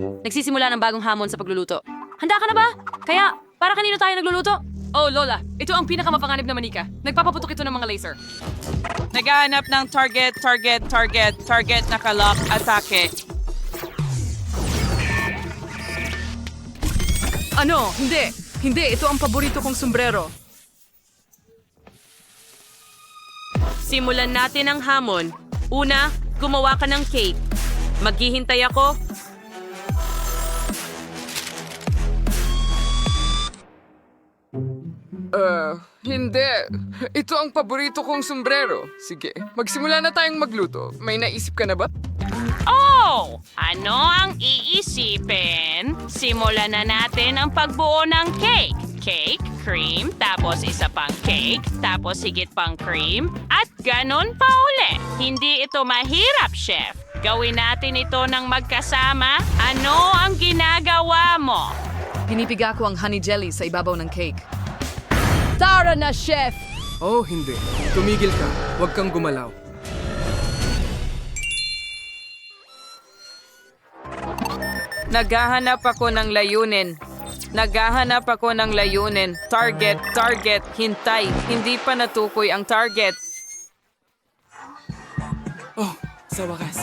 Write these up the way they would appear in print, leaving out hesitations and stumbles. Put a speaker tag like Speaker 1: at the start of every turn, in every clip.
Speaker 1: Nagsisimula ng bagong hamon sa pagluluto. Handa ka na ba? Kaya, para kanino tayo nagluluto? Oh, Lola, ito ang pinakamapanganib na manika. Nagpapaputok ito ng mga laser.
Speaker 2: Naghahanap ng target, nakalock, atake.
Speaker 3: Ano? Hindi. Hindi, ito ang paborito kong sombrero.
Speaker 4: Simulan natin ang hamon. Una, gumawa ka ng cake. Maghihintay ako.
Speaker 3: Hindi. Ito ang paborito kong sombrero. Sige, magsimula na tayong magluto. May naisip ka na ba?
Speaker 4: Oh! Ano ang iisipin? Simulan na natin ang pagbuo ng cake. Cake, cream, tapos isa pang cake, tapos higit pang cream, at ganon pa uli. Hindi ito mahirap, chef. Gawin natin ito ng magkasama. Ano ang ginagawa mo?
Speaker 3: Pinipiga ko ang honey jelly sa ibabaw ng cake.
Speaker 1: Tara na, chef!
Speaker 5: Oh, hindi. Tumigil ka. Huwag kang gumalaw.
Speaker 2: Naghahanap ako ng layunin. Target, hintay. Hindi pa natukoy ang target.
Speaker 5: Oh, sa wakas.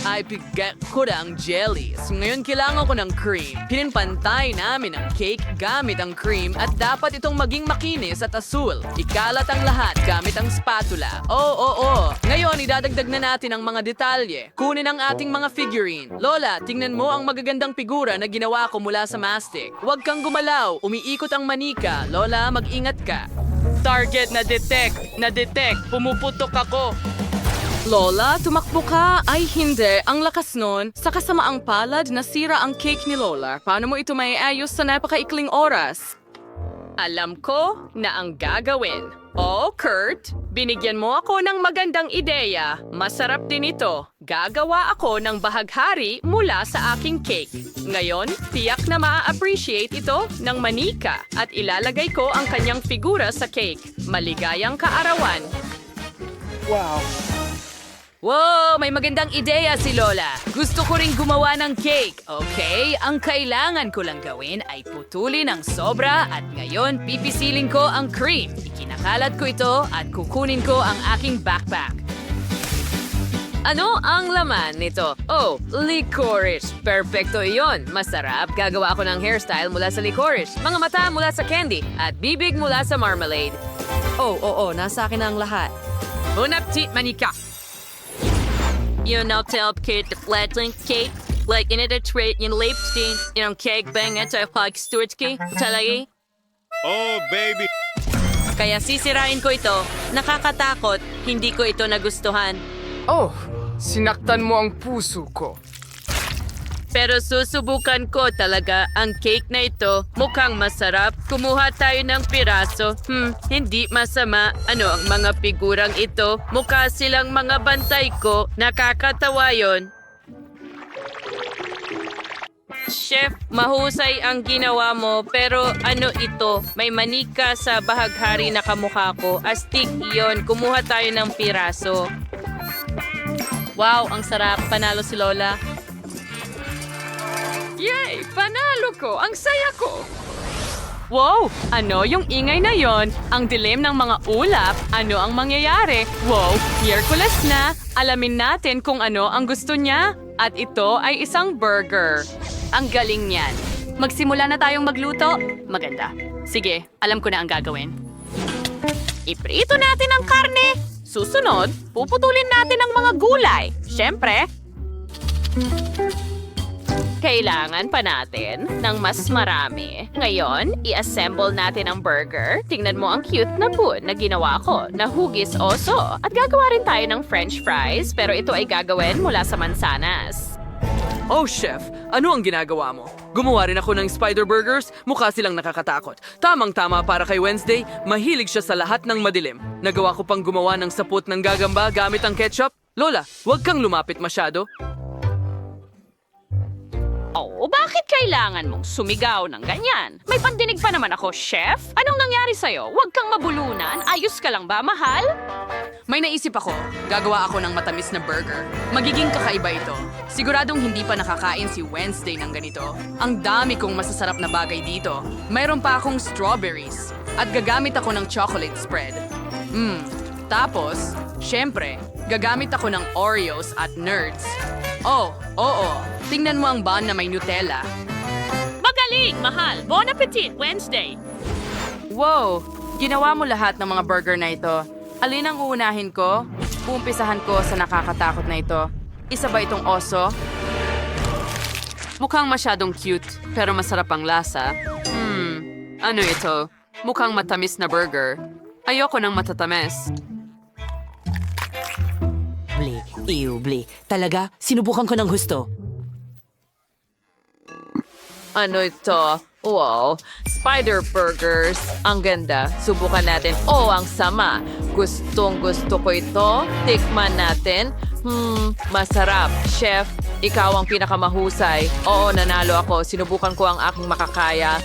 Speaker 3: Ay, bigat ko na ang jellies. Ngayon kailangan ko ng cream. Pininpantay namin ang cake gamit ang cream at dapat itong maging makinis at asul. Ikalat ang lahat gamit ang spatula. Oo. Ngayon, idadagdag na natin ang mga detalye. Kunin ang ating mga figurine. Lola, tingnan mo ang magagandang figura na ginawa ko mula sa mastic. Huwag kang gumalaw. Umiikot ang manika. Lola, mag-ingat ka.
Speaker 4: Target na detect. Pumuputok ako.
Speaker 3: Lola, tumakbo ka. Ay, hindi. Ang lakas nun. Sa kasamaang palad, nasira ang cake ni Lola. Paano mo ito maiayos sa napakaikling oras?
Speaker 4: Alam ko na ang gagawin. Oh, Kurt, binigyan mo ako ng magandang ideya. Masarap din ito. Gagawa ako ng bahaghari mula sa aking cake. Ngayon, tiyak na maa-appreciate ito ng manika at ilalagay ko ang kanyang figura sa cake. Maligayang kaarawan.
Speaker 1: Wow, may magandang ideya si Lola. Gusto ko ring gumawa ng cake. Okay, ang kailangan ko lang gawin ay putulin ang sobra at ngayon pipisilin ko ang cream. Ikinakalat ko ito at kukunin ko ang aking backpack. Ano ang laman nito? Oh, licorice. Perfecto iyon. Masarap. Gagawa ako ng hairstyle mula sa licorice, mga mata mula sa candy, at bibig mula sa marmalade.
Speaker 3: Oo, nasa akin na ang lahat.
Speaker 4: Bunapti manika. You know, tell Kate the flatling cake. Like in it a trait in Leipzig, in cake bang at a pag Sturtsky, talagi.
Speaker 6: Oh, baby.
Speaker 4: Kaya sisirain ko ito. Nakakatakot, hindi ko ito nagustuhan.
Speaker 5: Oh, sinaktan mo ang puso ko.
Speaker 4: Pero susubukan ko talaga ang cake na ito. Mukhang masarap. Kumuha tayo ng piraso. Hindi masama. Ano ang mga figurang ito? Mukha silang mga bantay ko. Nakakatawa yon. Chef, mahusay ang ginawa mo, pero ano ito? May manika sa bahaghari na kamukha ko. Astig iyon. Kumuha tayo ng piraso.
Speaker 1: Wow, ang sarap. Panalo si Lola.
Speaker 3: Yay! Panalo ko! Ang saya ko!
Speaker 4: Wow! Ano yung ingay na yon? Ang dilim ng mga ulap? Ano ang mangyayari? Wow! Miyerkules na! Alamin natin kung ano ang gusto niya. At ito ay isang burger. Ang galing niyan.
Speaker 1: Magsimula na tayong magluto. Maganda. Sige, alam ko na ang gagawin.
Speaker 4: Iprito natin ang karne. Susunod, puputulin natin ang mga gulay. Siyempre, kailangan pa natin ng mas marami. Ngayon, i-assemble natin ang burger. Tingnan mo ang cute na bun na ginawa ko na hugis oso. At gagawa rin tayo ng french fries, pero ito ay gagawin mula sa mansanas.
Speaker 3: Oh, chef, ano ang ginagawa mo? Gumawa rin ako ng spider burgers, mukha silang nakakatakot. Tamang-tama para kay Wednesday, mahilig siya sa lahat ng madilim. Nagawa ko pang gumawa ng sapot ng gagamba gamit ang ketchup. Lola, huwag kang lumapit masyado.
Speaker 4: Oh, bakit kailangan mong sumigaw ng ganyan? May pandinig pa naman ako, chef. Anong nangyari sa'yo? Huwag kang mabulunan. Ayos ka lang ba, mahal?
Speaker 3: May naisip ako. Gagawa ako ng matamis na burger. Magiging kakaiba ito. Siguradong hindi pa nakakain si Wednesday ng ganito. Ang dami kong masasarap na bagay dito. Mayroon pa akong strawberries. At gagamit ako ng chocolate spread. Tapos, syempre, gagamit ako ng Oreos at Nerds. Oh, oo. Tingnan mo ang bun na may Nutella.
Speaker 4: Magaling, mahal. Bon appetit, Wednesday.
Speaker 2: Wow! Ginawa mo lahat ng mga burger na ito. Alin ang uunahin ko? Uumpisahan ko sa nakakatakot na ito. Isa ba itong oso? Mukhang masyadong cute, pero masarap ang lasa. Ano ito? Mukhang matamis na burger. Ayoko ng matatamis.
Speaker 7: Bli. Talaga, sinubukan ko ng husto.
Speaker 2: Ano ito? Wow, spider burgers. Ang ganda. Subukan natin. Oh, ang sama. Gustong-gusto ko ito. Tikman natin. Masarap. Chef, ikaw ang pinakamahusay. Oo, nanalo ako. Sinubukan ko ang aking makakaya.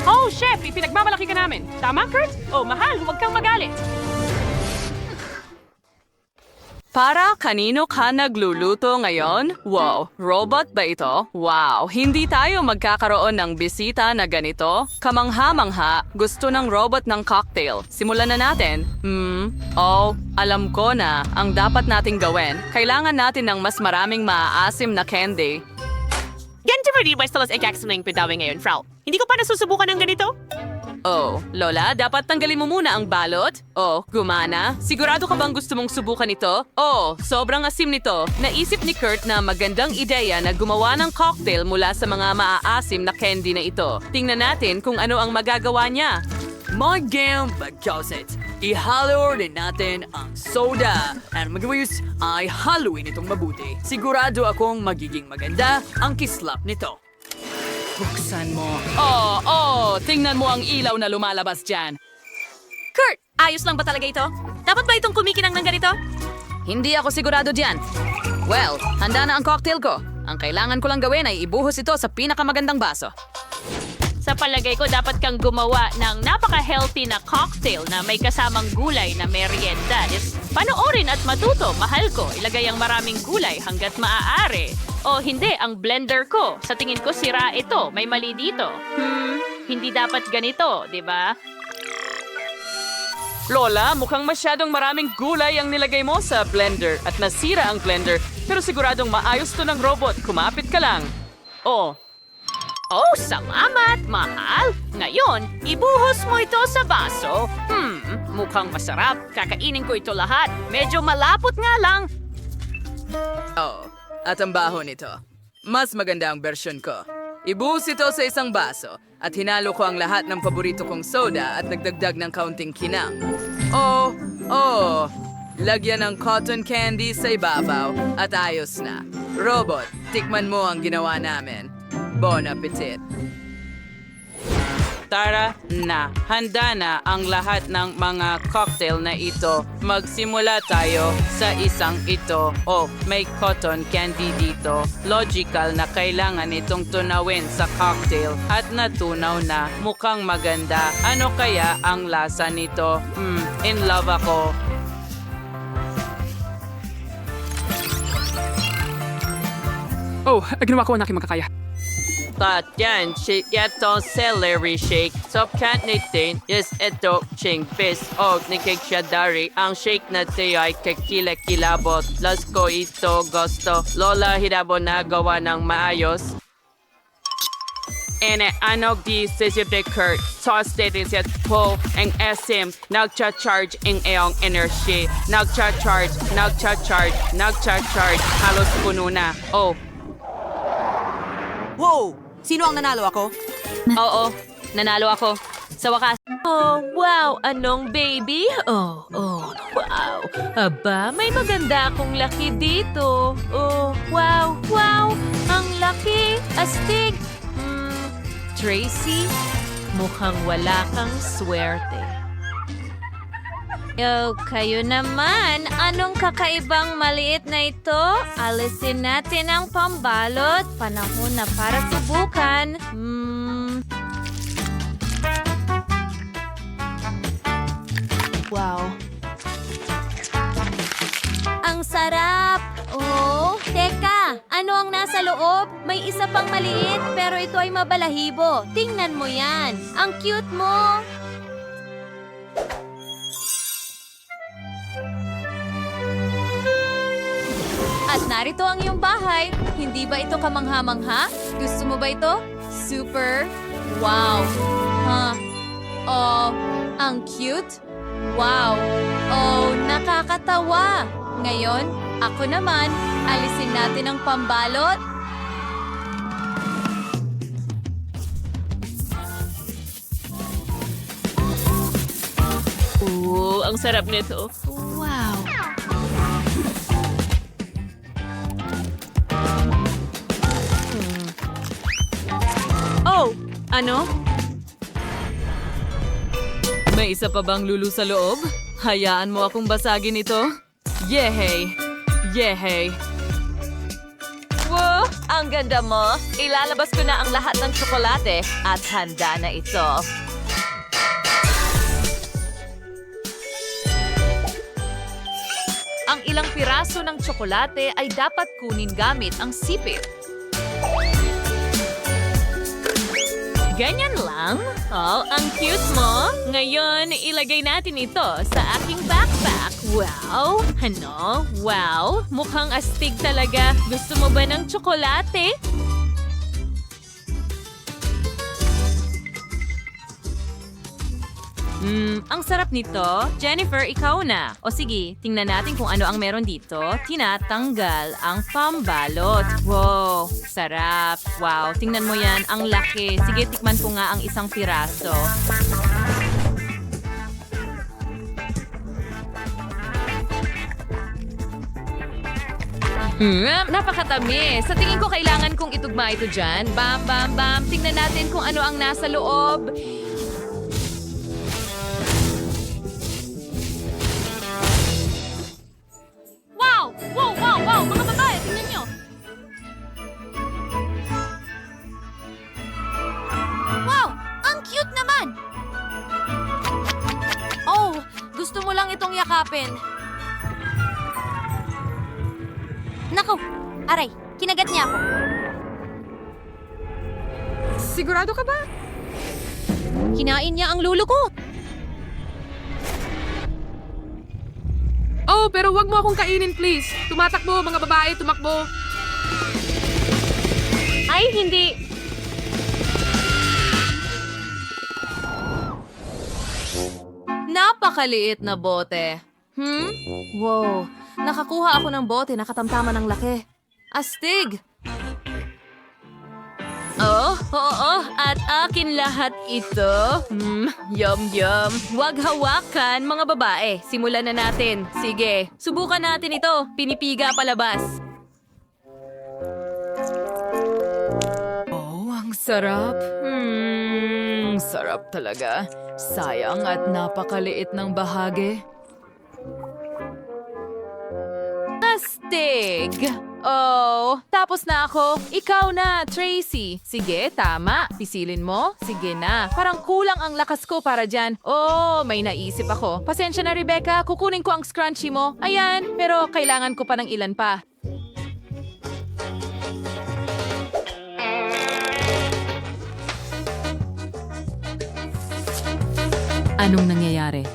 Speaker 4: Oh, chef, ipinagmamalaki ka namin. Tama, Kurt? Oh, mahal, huwag kang magalit.
Speaker 2: Para kanino ka nagluluto ngayon? Wow, robot ba ito? Wow, hindi tayo magkakaroon ng bisita na ganito? Kamangha-mangha, gusto ng robot ng cocktail. Simulan na natin. Alam ko na ang dapat nating gawin. Kailangan natin ng mas maraming maaasim na candy.
Speaker 4: Ganito mo di ba talas ikakasang pidawin ngayon, Frau? Hindi ko pa nasusubukan ng ganito?
Speaker 2: Oh, Lola, dapat tanggalin mo muna ang balot. Oh, gumana. Sigurado ka bang gusto mong subukan ito? Oh, sobrang asim nito. Naisip ni Kurt na magandang ideya na gumawa ng cocktail mula sa mga maaasim na candy na ito. Tingnan natin kung ano ang magagawa niya.
Speaker 3: Mag-game magkausit. Ihalo rin natin ang soda. At magawis ay haluin itong mabuti. Sigurado akong magiging maganda ang kislap nito. Buksan mo.
Speaker 2: Tingnan mo ang ilaw na lumalabas dyan.
Speaker 1: Kurt, ayos lang ba talaga ito? Dapat ba itong kumikinang ng ganito?
Speaker 3: Hindi ako sigurado diyan. Well, handa na ang cocktail ko. Ang kailangan ko lang gawin ay ibuhos ito sa pinakamagandang baso.
Speaker 4: Sa palagay ko, dapat kang gumawa ng napaka-healthy na cocktail na may kasamang gulay na merienda. Panoorin at matuto, mahal ko. Ilagay ang maraming gulay hanggat maaari. O hindi, ang blender ko. Sa tingin ko, sira ito. May mali dito. Hindi dapat ganito, di ba?
Speaker 2: Lola, mukhang masyadong maraming gulay ang nilagay mo sa blender at nasira ang blender. Pero siguradong maayos to ng robot. Kumapit ka lang. Oh,
Speaker 4: Salamat, mahal. Ngayon, ibuhos mo ito sa baso. Mukhang masarap. Kakainin ko ito lahat. Medyo malapot nga lang.
Speaker 3: Oh, at ang baho nito. Mas maganda ang version ko. Ibuhos ito sa isang baso at hinalo ko ang lahat ng paborito kong soda at nagdagdag ng kaunting kinang. Lagyan ng cotton candy sa ibabaw at ayos na. Robot, tikman mo ang ginawa namin. Bon appetit!
Speaker 2: tara na. Handa na ang lahat ng mga cocktail na ito. Magsimula tayo sa isang ito. Oh, may cotton candy dito. Logical na kailangan itong tunawin sa cocktail. At natunaw na. Mukhang maganda. Ano kaya ang lasa nito? In love ako.
Speaker 5: Oh, ginawa ko ang aking makakaya.
Speaker 2: At yan, itong celery shake. So, can't natin is ito ching bis. O, ni Cake Shadari. Ang shake na tayo ay kakila-kilabot. Las ko ito gusto. Lola, hirabo na gawa ng maayos. Ene, anog di sisip Kurt. Toss natin siya po ang SM. Nagcha-charge ang iyong energy. Nagcha-charge. Halos puno na. Oh,
Speaker 7: Wow! Sino ang nanalo ako?
Speaker 1: Oo, nanalo ako. Sa wakas. Oh, wow! Anong baby? Oh, wow! Aba, may maganda akong laki dito. Oh, wow! Ang laki! Astig! Tracy, mukhang wala kang swerte. Kayo naman. Anong kakaibang maliit na ito? Alisin natin ang pambalot. Panahon na para subukan.
Speaker 8: Wow. Ang sarap! Oh, teka! Ano ang nasa loob? May isa pang maliit, pero ito ay mabalahibo. Tingnan mo yan! Ang cute mo! At narito ang iyong bahay. Hindi ba ito kamangha-mangha? Gusto mo ba ito? Super! Wow! Oh, ang cute! Wow! Oh, nakakatawa! Ngayon, ako naman, alisin natin ang pambalot.
Speaker 4: Oo, ang sarap nito.
Speaker 8: Wow!
Speaker 2: Oh, ano? May isa pa bang lulu sa loob? Hayaan mo akong basagin ito. Yehey! Yehey!
Speaker 9: Wow! Ang ganda mo! Ilalabas ko na ang lahat ng tsokolate at handa na ito.
Speaker 1: Ang ilang piraso ng tsokolate ay dapat kunin gamit ang sipit.
Speaker 4: Ganyan lang? Oh, ang cute mo. Ngayon, ilagay natin ito sa aking backpack. Wow! Ano? Wow! Mukhang astig talaga. Gusto mo ba ng tsokolate?
Speaker 2: Ang sarap nito. Jennifer, ikaw na. O sige, tingnan natin kung ano ang meron dito. Tinatanggal ang pambalot. Wow, sarap. Wow, tingnan mo yan. Ang laki. Sige, tikman ko nga ang isang piraso.
Speaker 1: Napakatamis. Sa tingin ko kailangan kong itugma ito dyan. Bam, bam, bam. Tingnan natin kung ano ang nasa loob.
Speaker 8: Wow! Wow! Wow! Wow! Mga babae, tingnan nyo! Wow! Ang cute naman! Oh! Gusto mo lang itong yakapin. Naku! Aray! Kinagat niya ako.
Speaker 1: Sigurado ka ba?
Speaker 8: Kinain niya ang lulo ko.
Speaker 1: Oh, pero wag mo akong kainin, please. Tumatakbo, mga babae, tumakbo.
Speaker 8: Ay, hindi.
Speaker 2: Napakaliit na bote. Wow, nakakuha ako ng bote na katamtaman ng laki. Astig!
Speaker 1: Oo, at akin lahat ito. Yum, yum. Huwag hawakan, mga babae. Simulan na natin. Sige, subukan natin ito. Pinipiga palabas. Oh, ang sarap. Sarap talaga. Sayang at napakaliit ng bahagi. Astig! Oh, tapos na ako. Ikaw na, Tracy. Sige, tama. Pisilin mo. Sige na. Parang kulang ang lakas ko para dyan. Oh, may naisip ako. Pasensya na, Rebecca. Kukunin ko ang scrunchie mo. Ayan, pero kailangan ko pa ng ilan pa.
Speaker 2: Anong nangyayari?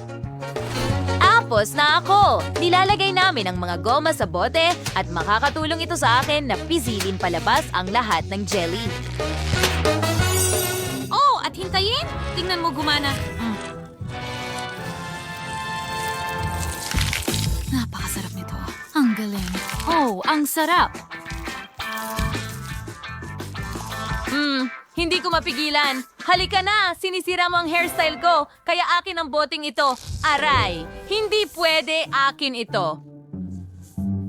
Speaker 8: Tapos na ako! Nilalagay namin ang mga goma sa bote at makakatulong ito sa akin na pisilin palabas ang lahat ng jelly. Oh, at hintayin! Tingnan mo gumana.
Speaker 2: Napakasarap nito. Ang galing. Oh, ang sarap.
Speaker 1: Hindi ko mapigilan. Halika na! Sinisira mo ang hairstyle ko. Kaya akin ang boting ito. Aray! Hindi pwede akin ito.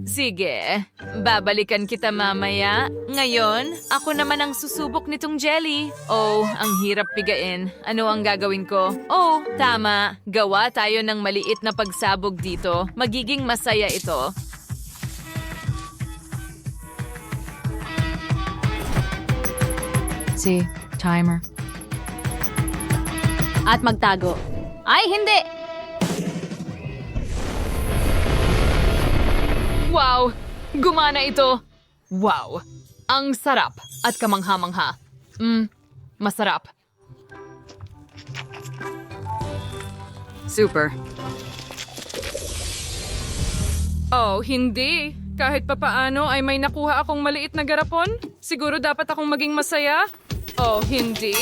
Speaker 1: Sige, babalikan kita mamaya. Ngayon, ako naman ang susubok nitong jelly. Oh, ang hirap pigain. Ano ang gagawin ko? Oh, tama. Gawa tayo ng maliit na pagsabog dito. Magiging masaya ito.
Speaker 2: Timer.
Speaker 8: At magtago. Ay, hindi!
Speaker 2: Gumana ito. Wow! Ang sarap at kamangha-mangha. Masarap. Super. Oh, hindi. Kahit papaano ay may nakuha akong maliit na garapon. Siguro dapat akong maging masaya. Oh, hindi.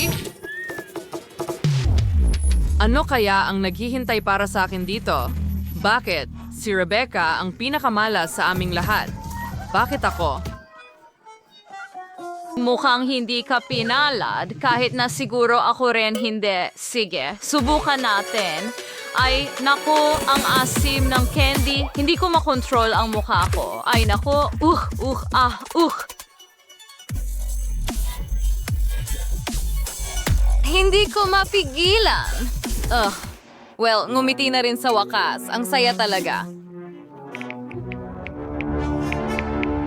Speaker 3: Ano kaya ang naghihintay para sa akin dito? Bakit? Si Rebecca ang pinakamalas sa aming lahat. Bakit ako?
Speaker 8: Mukhang hindi ka pinalad, kahit na siguro ako rin hindi. Sige, subukan natin. Ay, naku, ang asim ng candy. Hindi ko makontrol ang mukha ko. Ay, naku, Hindi ko mapigilan. Well, ngumiti na rin sa wakas. Ang saya talaga.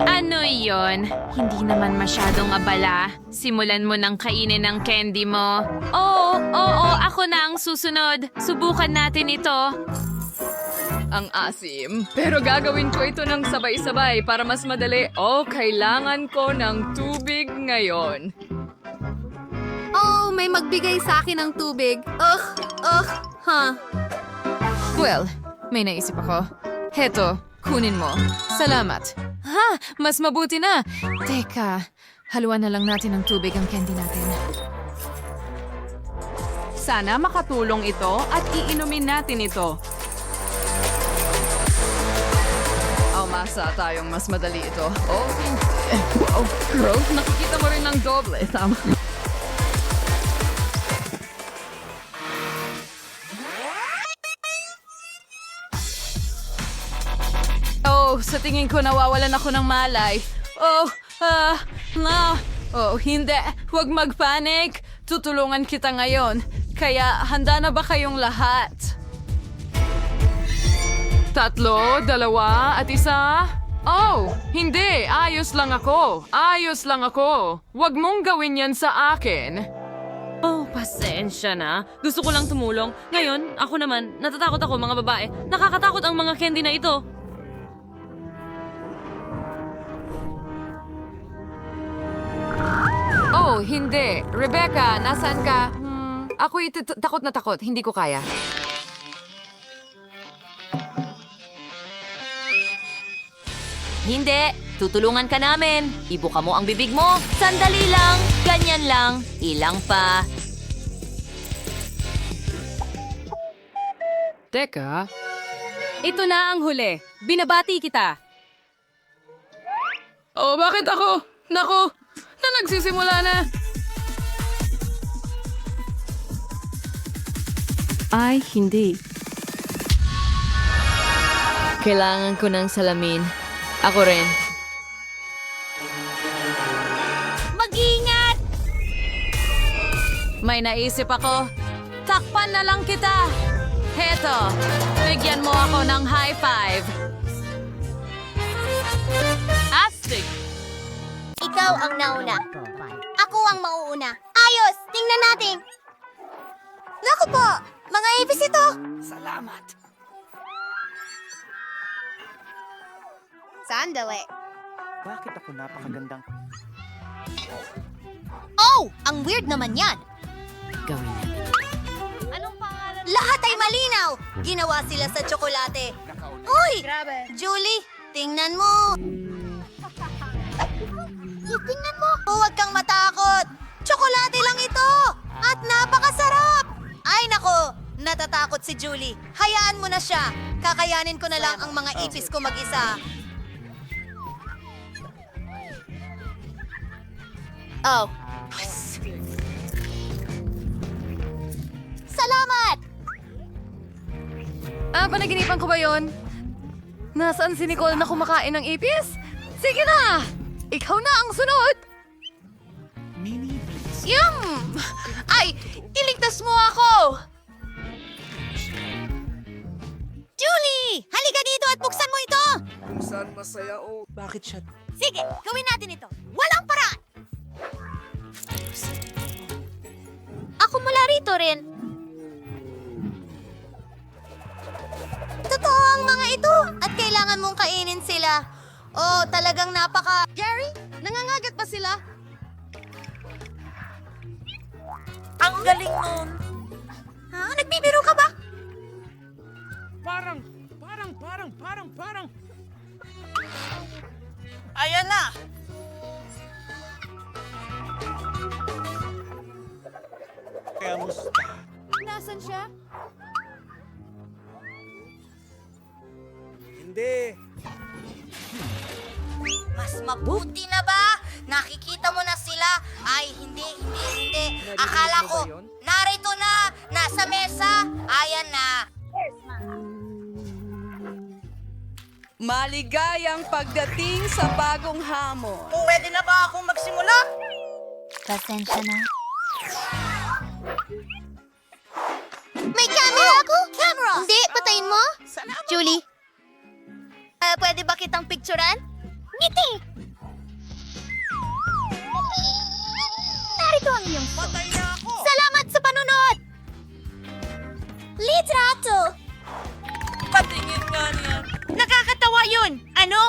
Speaker 4: Ano yon? Hindi naman masyadong abala. Simulan mo nang kainin ang candy mo. Oo, ako na ang susunod. Subukan natin ito.
Speaker 2: Ang asim. Pero gagawin ko ito ng sabay-sabay para mas madali. Oh, kailangan ko ng tubig ngayon.
Speaker 8: Oh, may magbigay sa akin ng tubig.
Speaker 2: Well, may naisip ako. Heto, kunin mo. Salamat. Mas mabuti na. Teka, haluan na lang natin ng tubig ang candy natin.
Speaker 3: Sana makatulong ito at iinumin natin ito. Masa tayong mas madali ito. Oh, wow, Grove, nakikita mo rin ng doble. Tama.
Speaker 2: Oh, sa tingin ko nawawalan ako ng malay. Hindi. Huwag magpanik. Tutulungan kita ngayon. Kaya, handa na ba kayong lahat? 3, 2, at 1. Oh, hindi. Ayos lang ako. Huwag mong gawin yan sa akin.
Speaker 9: Oh, pasensya na. Gusto ko lang tumulong. Ngayon, ako naman, natatakot ako mga babae. Nakakatakot ang mga candy na ito.
Speaker 2: Oh, hindi. Rebecca, nasaan ka? Ako'y takot na takot. Hindi ko kaya.
Speaker 8: Hindi. Tutulungan ka namin. Ibuka mo ang bibig mo. Sandali lang. Ganyan lang. Ilang pa.
Speaker 2: Teka.
Speaker 8: Ito na ang huli. Binabati kita.
Speaker 2: Oh, bakit ako? Naku, na nagsisimula na.
Speaker 9: Ay, hindi. Kailangan ko ng salamin. Ako rin.
Speaker 8: Mag-ingat! May naisip ako. Takpan na lang kita. Heto, bigyan mo ako ng high five.
Speaker 4: Astig!
Speaker 10: Ikaw ang nauna. Ako ang mauuna. Ayos! Tingnan natin! Naku po! Mga ipis ito!
Speaker 5: Salamat.
Speaker 10: Sandali.
Speaker 11: Bakit ako napakagandang...
Speaker 10: Oh! Ang weird naman yan!
Speaker 7: Gawin natin.
Speaker 10: Anong pangalan? Lahat ay malinaw! Ginawa sila sa tsokolate. Uy! Julie, tingnan mo! Tingnan mo! Huwag kang matakot! Tsokolate lang ito! At napakasarap! Ay nako! Natatakot si Julie. Hayaan mo na siya. Kakayanin ko na lang ang mga ipis ko mag-isa. Oh. Salamat!
Speaker 2: Panaginipan ko ba yun? Nasaan si Nicole na kumakain ng ipis? Sige na! Ikaw na ang sunod!
Speaker 11: Mini, please.
Speaker 10: Yum! Ay! Iligtas mo ako! Julie! Halika dito at buksan mo ito!
Speaker 5: Kung saan masaya o bakit siya...
Speaker 10: Sige, gawin natin ito. Walang paraan! Ako mula rito rin. Totoo ang mga ito at kailangan mong kainin sila. Oh, talagang napaka... Jerry, nangangagat ba sila? Ang galing nun. Ha? Nagbibiro ka ba?
Speaker 11: Parang.
Speaker 10: Ayan na!
Speaker 11: Kamusta?
Speaker 10: Nasaan siya?
Speaker 11: Hindi.
Speaker 10: Mas mabuti na ba? Nakikita mo na sila? Ay, hindi. Akala ko, narito na! Nasa mesa! Ayan na!
Speaker 2: Maligayang pagdating sa bagong hamon.
Speaker 10: Pwede na ba akong magsimula? Pasensya na. May camera ako? Camera! Hindi, patayin mo. Julie. Pwede ba kitang picturean? Ngiti! Narito ang iyong phone. Patay na ako! Salamat sa panonood! Litrato!
Speaker 2: Patingin nga niyan.
Speaker 10: Nakakatawa yun! Ano?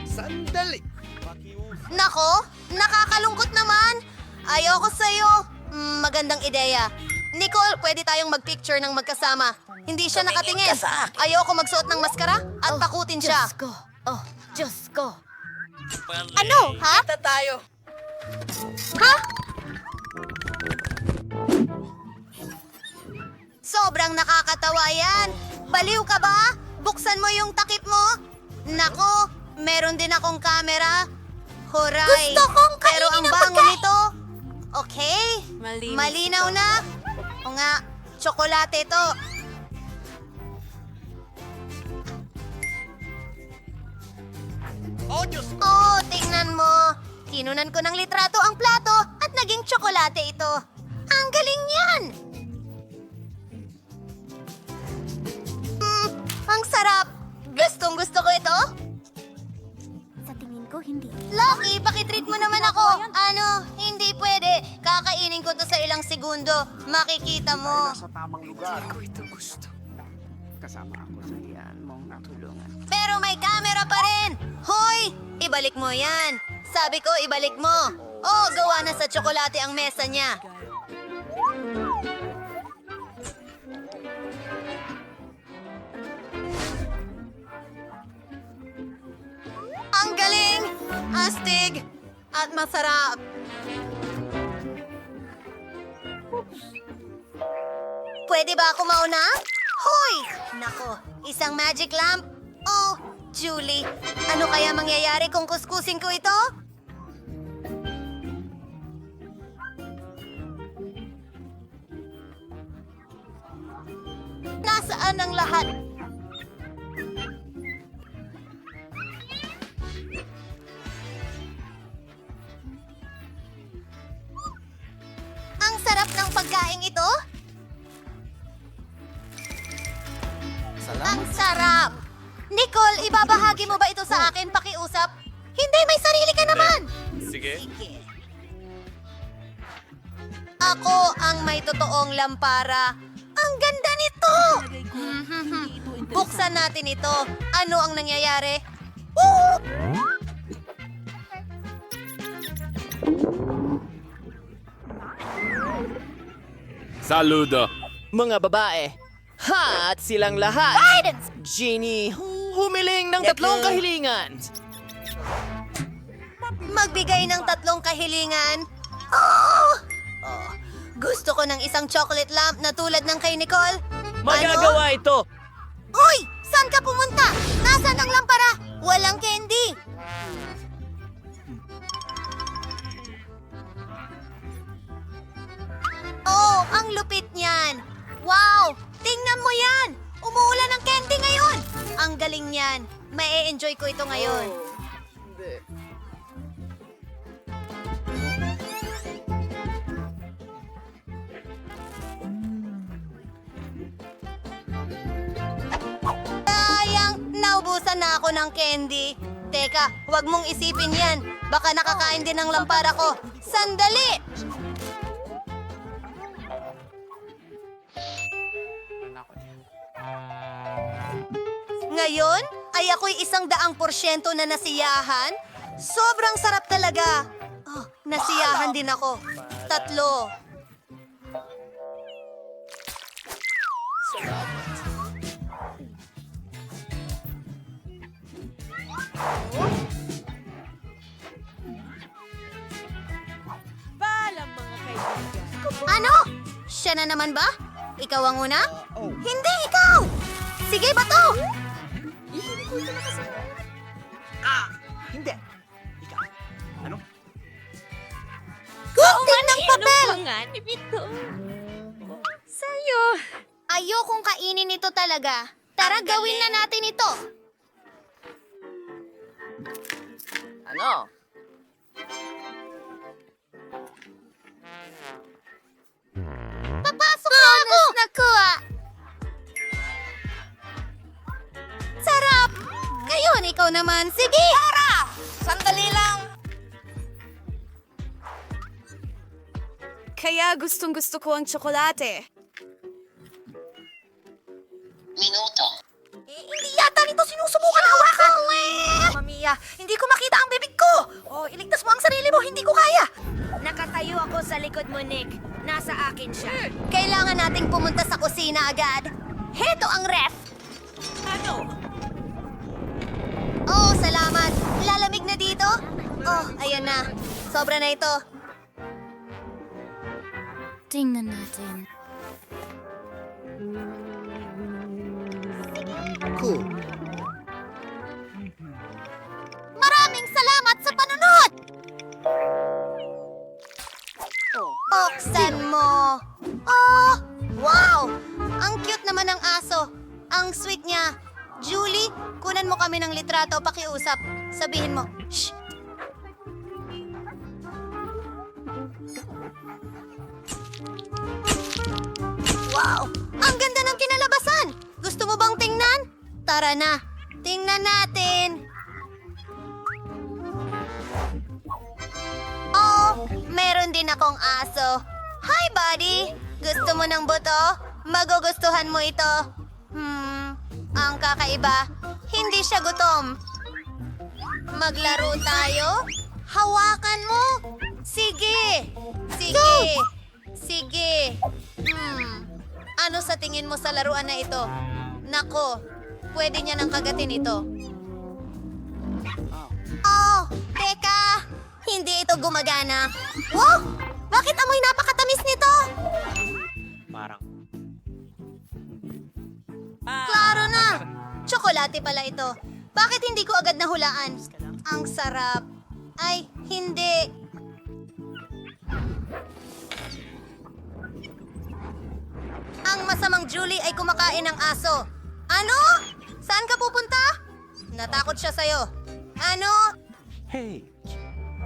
Speaker 5: Sandali!
Speaker 10: Nako, nakakalungkot naman. Ayoko sa'yo. Magandang ideya. Nicole, pwede tayong magpicture ng magkasama. Hindi siya nakatingin. Ayoko magsuot ng maskara at takutin siya. Diyos ko. Ano, ha?
Speaker 2: Ito tayo.
Speaker 10: Ha? Sobrang nakakatawa yan. Baliw ka ba? Buksan mo yung takip mo. Nako, meron din akong camera. Huray. Gusto kong pero ang bango nito. Okay. Malinaw na. O nga, tsokolate to. Oh, tingnan mo. Kinunan ko ng litrato ang plato at naging tsokolate ito. Ang galing yan! Ang sarap! Gustong gusto ko ito. Sa tingin ko, hindi. Lucky, pakitreat mo naman ako. Ano, hindi pwede. Kakainin ko to sa ilang segundo. Makikita mo.
Speaker 11: Sa tamang lugar. Hindi ko ito gusto. Kasama ako sa iyan mong natulungan.
Speaker 10: Pero may camera pa rin! Hoy! Ibalik mo yan! Sabi ko, ibalik mo! Oh, gawa na sa tsokolate ang mesa niya. Ang galing! Astig! At masarap! Pwede ba ako mauna? Hoy! Nako, isang magic lamp? Oh, Julie, ano kaya mangyayari kung kuskusin ko ito? Nasaan ang lahat? Ang sarap ng pagkain ito? Ang sarap! Nicole, ibabahagi mo ba ito sa akin pakiusap? Hindi, may sarili ka naman!
Speaker 6: Sige.
Speaker 10: Ako ang may totoong lampara. Ang ganda nito! Buksan natin ito. Ano ang nangyayari?
Speaker 6: Saludo.
Speaker 3: Mga babae, hot silang lahat.
Speaker 10: Guidance!
Speaker 3: Genie, humiling ng 3 kahilingan.
Speaker 10: Magbigay ng 3 kahilingan. Oh! Gusto ko ng isang chocolate lamp na tulad ng kay Nicole.
Speaker 3: Magagawa ito.
Speaker 10: Uy! Saan ka pumunta? Nasaan ang lampara? Walang candy. Oh, ang lupit niyan. Wow! Tingnan mo yan! Umuulan ng candy ngayon! Ang galing niyan. Mai-enjoy ko ito ngayon. Sayang! Naubusan na ako ng candy. Teka, huwag mong isipin yan. Baka nakakain din ng lampara ko. Sandali! Ngayon, ay ako'y 100% na nasiyahan. Sobrang sarap talaga. Oh, nasiyahan din ako. 3. Ano? Siya na naman ba? Ikaw ang una? Hindi, ikaw! Sige, bato!
Speaker 11: Hindi. Ikaw. Ano?
Speaker 10: Gunting ng papel!
Speaker 8: Sa'yo.
Speaker 10: Ayokong kainin ito talaga. Tara, gawin na natin ito.
Speaker 3: Ano?
Speaker 10: Papasok na ako! Nakuha! Sarap! Ngayon, ikaw naman. Sige! Tara! Sandali lang.
Speaker 8: Kaya gustong-gusto ko ang tsokolate.
Speaker 10: Hindi yata nito sinusubukan hawakan. Mamma mia, hindi ko makita ang bibig ko. Oh, iligtas mo ang sarili mo, hindi ko kaya.
Speaker 8: Nakatayo ako sa likod mo, Nick. Nasa akin siya.
Speaker 10: Kailangan nating pumunta sa kusina agad. Heto ang ref.
Speaker 8: Ano?
Speaker 10: Oh, salamat. Lalamig na dito? Oh, ayan na. Sobra na ito.
Speaker 8: Tingnan natin.
Speaker 11: Cool.
Speaker 10: Maraming salamat sa panunod! Buksan mo. Oh, wow! Ang cute naman ng aso. Ang sweet niya. Julie, kunan mo kami ng litrato, pakiusap. Sabihin mo, shh! Wow! Ang ganda ng kinalabasan! Gusto mo bang tingnan? Tara na, tingnan natin. Oh, meron din akong aso. Hi, buddy! Gusto mo ng buto? Magugustuhan mo ito. Ang kakaiba, hindi siya gutom. Maglaro tayo? Hawakan mo? Sige! Sige! Sige! Ano sa tingin mo sa laruan na ito? Nako, pwede niya nang kagatin ito. Oh, teka! Hindi ito gumagana. Wow! Bakit amoy napakatamis nito? Klaro na! Tsokolate pala ito. Bakit hindi ko agad nahulaan? Ang sarap. Ay, hindi. Ang masamang Julie ay kumakain ng aso. Ano? Saan ka pupunta? Natakot siya sa'yo. Ano?
Speaker 11: Hey.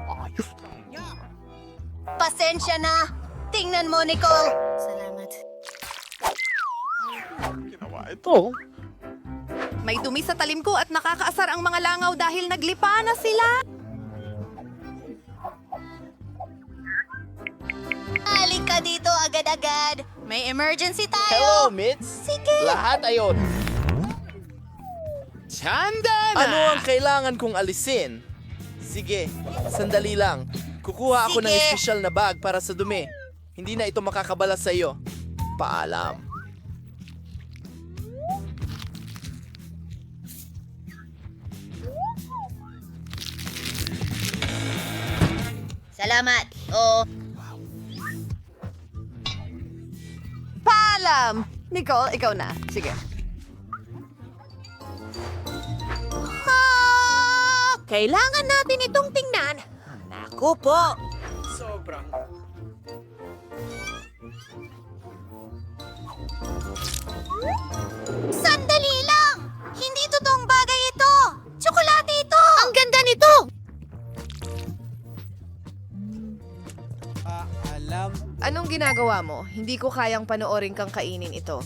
Speaker 11: Ayos lang.
Speaker 10: Pasensya na. Tingnan mo, Nicole. Salamat.
Speaker 11: Ito.
Speaker 10: May dumi sa talim ko at nakakaasar ang mga langaw dahil naglipa na sila. Halika dito agad-agad. May emergency tayo.
Speaker 3: Mitz.
Speaker 10: Sige.
Speaker 3: Lahat ayon. Tanda na! Ano ang kailangan kong alisin? Sige, sandali lang. Kukuha ako ng
Speaker 10: Sige.
Speaker 3: espesyal na bag para sa dumi. Hindi na ito makakabala sa iyo. Paalam.
Speaker 10: Salamat. Oh.
Speaker 2: Paalam! Nicole, ikaw na. Sige.
Speaker 10: Kailangan natin itong tingnan. Naku po.
Speaker 5: Sobrang.
Speaker 10: Sandali lang! Hindi totoong bagay ito! Tsokolate ito! Ang ganda nito!
Speaker 2: Anong ginagawa mo? Hindi ko kayang panoorin kang kainin ito.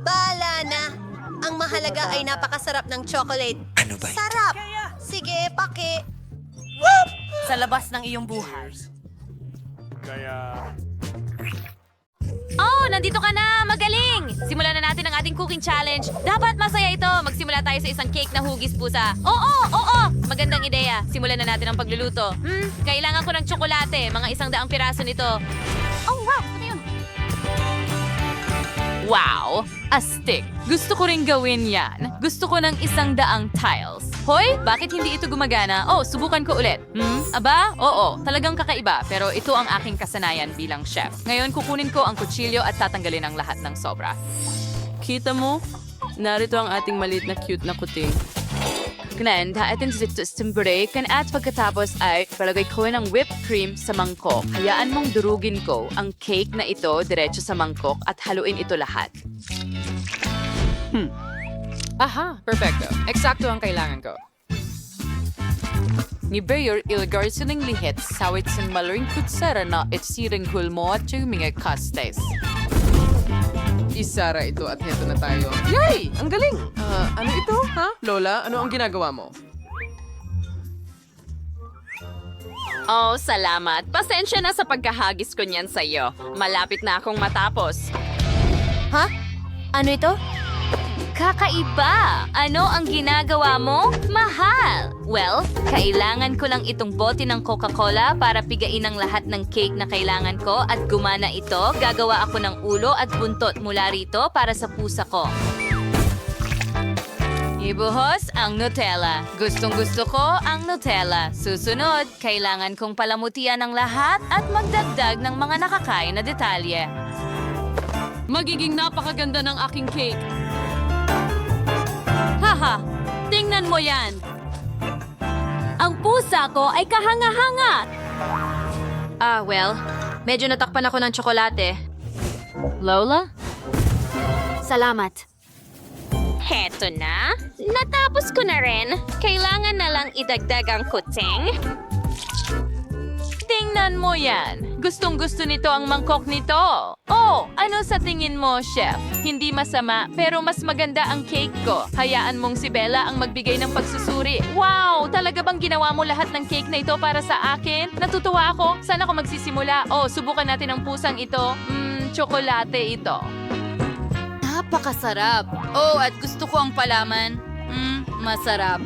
Speaker 10: Bala na. Ang mahalaga ay napakasarap ng chocolate.
Speaker 11: Ano ba?
Speaker 10: Sarap! Sige, paki.
Speaker 7: Sa labas ng iyong buhay.
Speaker 8: Oh, nandito ka na! Magaling! Simulan na natin ang ating cooking challenge. Dapat masaya ito. Magsimula tayo sa isang cake na hugis pusa. Oo! Magandang ideya. Simulan na natin ang pagluluto. Kailangan ko ng tsokolate. Mga 100 piraso nito. Oh, wow! Ano yun?
Speaker 2: Wow! Astig! Gusto ko rin gawin yan. Gusto ko ng 100 tiles. Hoy, bakit hindi ito gumagana? Oh, subukan ko ulit. Aba? Oo, talagang kakaiba. Pero ito ang aking kasanayan bilang chef. Ngayon, kukunin ko ang kutsilyo at tatanggalin ang lahat ng sobra.
Speaker 9: Kita mo? Narito ang ating maliit na cute na kuting.
Speaker 2: Ganun, atin dito sa break at pagkatapos ay palagay ko ng whipped cream sa mangkok. Hayaan mong durugin ko ang cake na ito diretso sa mangkok at haluin ito lahat.
Speaker 1: Aha, perfecto. Eksakto ang kailangan ko.
Speaker 2: Ni Bayer ilagay silang lihet sawit sa malaring kutsara na itsiring hulmo at yung mga kastes.
Speaker 3: Isara ito at heto na tayo. Yay! Ang galing! Ano ito, ha? Lola, ano ang ginagawa mo?
Speaker 2: Oh, salamat. Pasensya na sa pagkahagis ko niyan sa'yo. Malapit na akong matapos.
Speaker 8: Ha? Ano ito? Kakaiba! Ano ang ginagawa mo? Mahal! Well, kailangan ko lang itong bote ng Coca-Cola para pigain ang lahat ng cake na kailangan ko at gumana ito. Gagawa ako ng ulo at buntot mula rito para sa pusa ko. Ibuhos ang Nutella. Gustong-gusto ko ang Nutella. Susunod, kailangan kong palamutian ang lahat at magdagdag ng mga nakakain na detalye.
Speaker 9: Magiging napakaganda ng aking cake. Haha! Tingnan mo yan!
Speaker 8: Ang pusa ko ay kahanga-hanga! Well, medyo natakpan ako ng tsokolate.
Speaker 2: Lola?
Speaker 8: Salamat.
Speaker 4: Heto na. Natapos ko na rin. Kailangan na lang idagdag ang kuting.
Speaker 2: Tingnan mo yan. Gustong-gusto nito ang mangkok nito. Oh, ano sa tingin mo, chef? Hindi masama, pero mas maganda ang cake ko. Hayaan mong si Bella ang magbigay ng pagsusuri. Wow! Talaga bang ginawa mo lahat ng cake na ito para sa akin? Natutuwa ako. Saan ako magsisimula? Oh, subukan natin ang pusang ito. Tsokolate ito.
Speaker 1: Napakasarap. Oh, at gusto ko ang palaman. Masarap.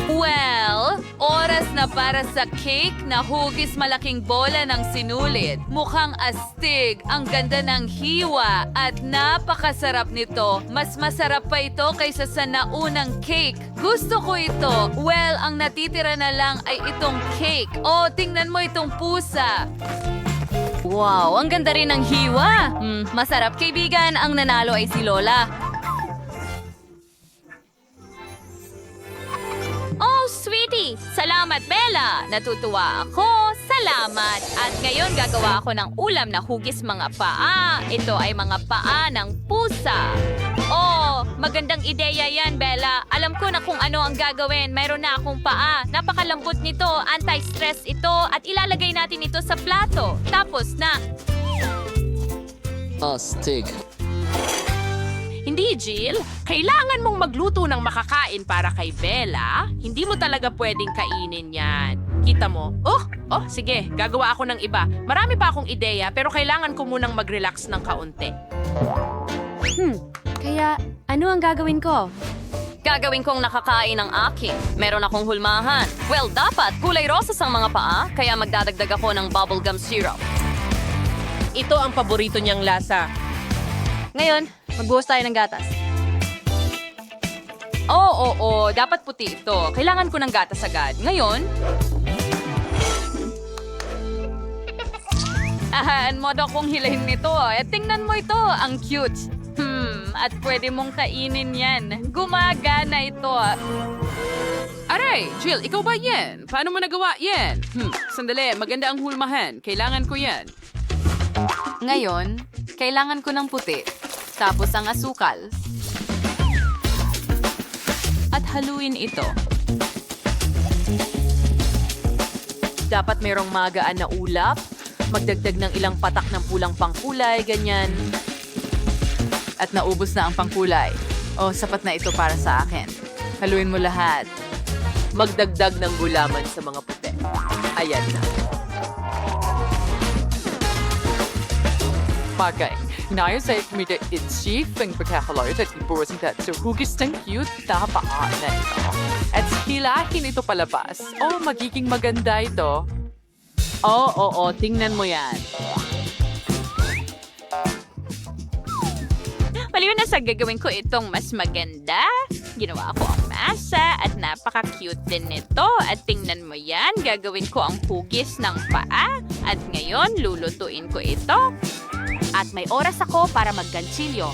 Speaker 2: Well, oras na para sa cake na hugis malaking bola ng sinulid. Mukhang astig, ang ganda ng hiwa at napakasarap nito. Mas masarap pa ito kaysa sa naunang cake. Gusto ko ito. Well, ang natitira na lang ay itong cake. Oh, tingnan mo itong pusa. Wow, ang ganda rin ng hiwa. Masarap kaibigan, ang nanalo ay si Lola.
Speaker 8: Oh, sweetie! Salamat, Bella! Natutuwa ako. Salamat! At ngayon gagawa ako ng ulam na hugis mga paa. Ito ay mga paa ng pusa. Oh, magandang ideya yan, Bella. Alam ko na kung ano ang gagawin. Mayroon na akong paa. Napakalambot nito, anti-stress ito, at ilalagay natin ito sa plato. Tapos na...
Speaker 3: Astig.
Speaker 4: Hindi, Jill. Kailangan mong magluto ng makakain para kay Bella. Hindi mo talaga pwedeng kainin yan. Kita mo? Sige. Gagawa ako ng iba. Marami pa akong ideya, pero kailangan ko munang mag-relax ng kaunti.
Speaker 8: Kaya, ano ang gagawin ko? Gagawin kong nakakain ang akin. Meron akong hulmahan. Well, dapat kulay rosas ang mga paa, kaya magdadagdag ako ng bubblegum syrup.
Speaker 4: Ito ang paborito niyang lasa.
Speaker 8: Ngayon, magbuhos tayo ng gatas.
Speaker 2: Oo, dapat puti ito. Kailangan ko ng gatas agad. Ngayon, modo kong hilahin nito. Tingnan mo ito, ang cute. At pwede mong kainin yan. Gumagana ito.
Speaker 3: Aray, Jill, ikaw ba yan? Paano mo nagawa yan? Sandali, maganda ang hulmahan. Kailangan ko yan.
Speaker 2: Ngayon, kailangan ko ng puti. Tapos ang asukal. At haluin ito. Dapat mayroong magaan na ulap. Magdagdag ng ilang patak ng pulang pangkulay, ganyan. At naubos na ang pangkulay. Oh, sapat na ito para sa akin. Haluin mo lahat.
Speaker 3: Magdagdag ng gulaman sa mga puti. Ayan na.
Speaker 2: bagay. Inayos ay kumida itchif ang pagkakaloy at ibusin at sa hugis ng cute na paan na ito. At hilahin ito palabas. Oh, magiging maganda ito.
Speaker 3: Oo, tingnan mo yan.
Speaker 4: Maliw na sa gagawin ko itong mas maganda. Ginawa ko ang masa at napaka-cute din nito. At tingnan mo yan, gagawin ko ang hugis ng paa. At ngayon, lulutuin ko ito.
Speaker 1: At may oras ako para magganchilyo.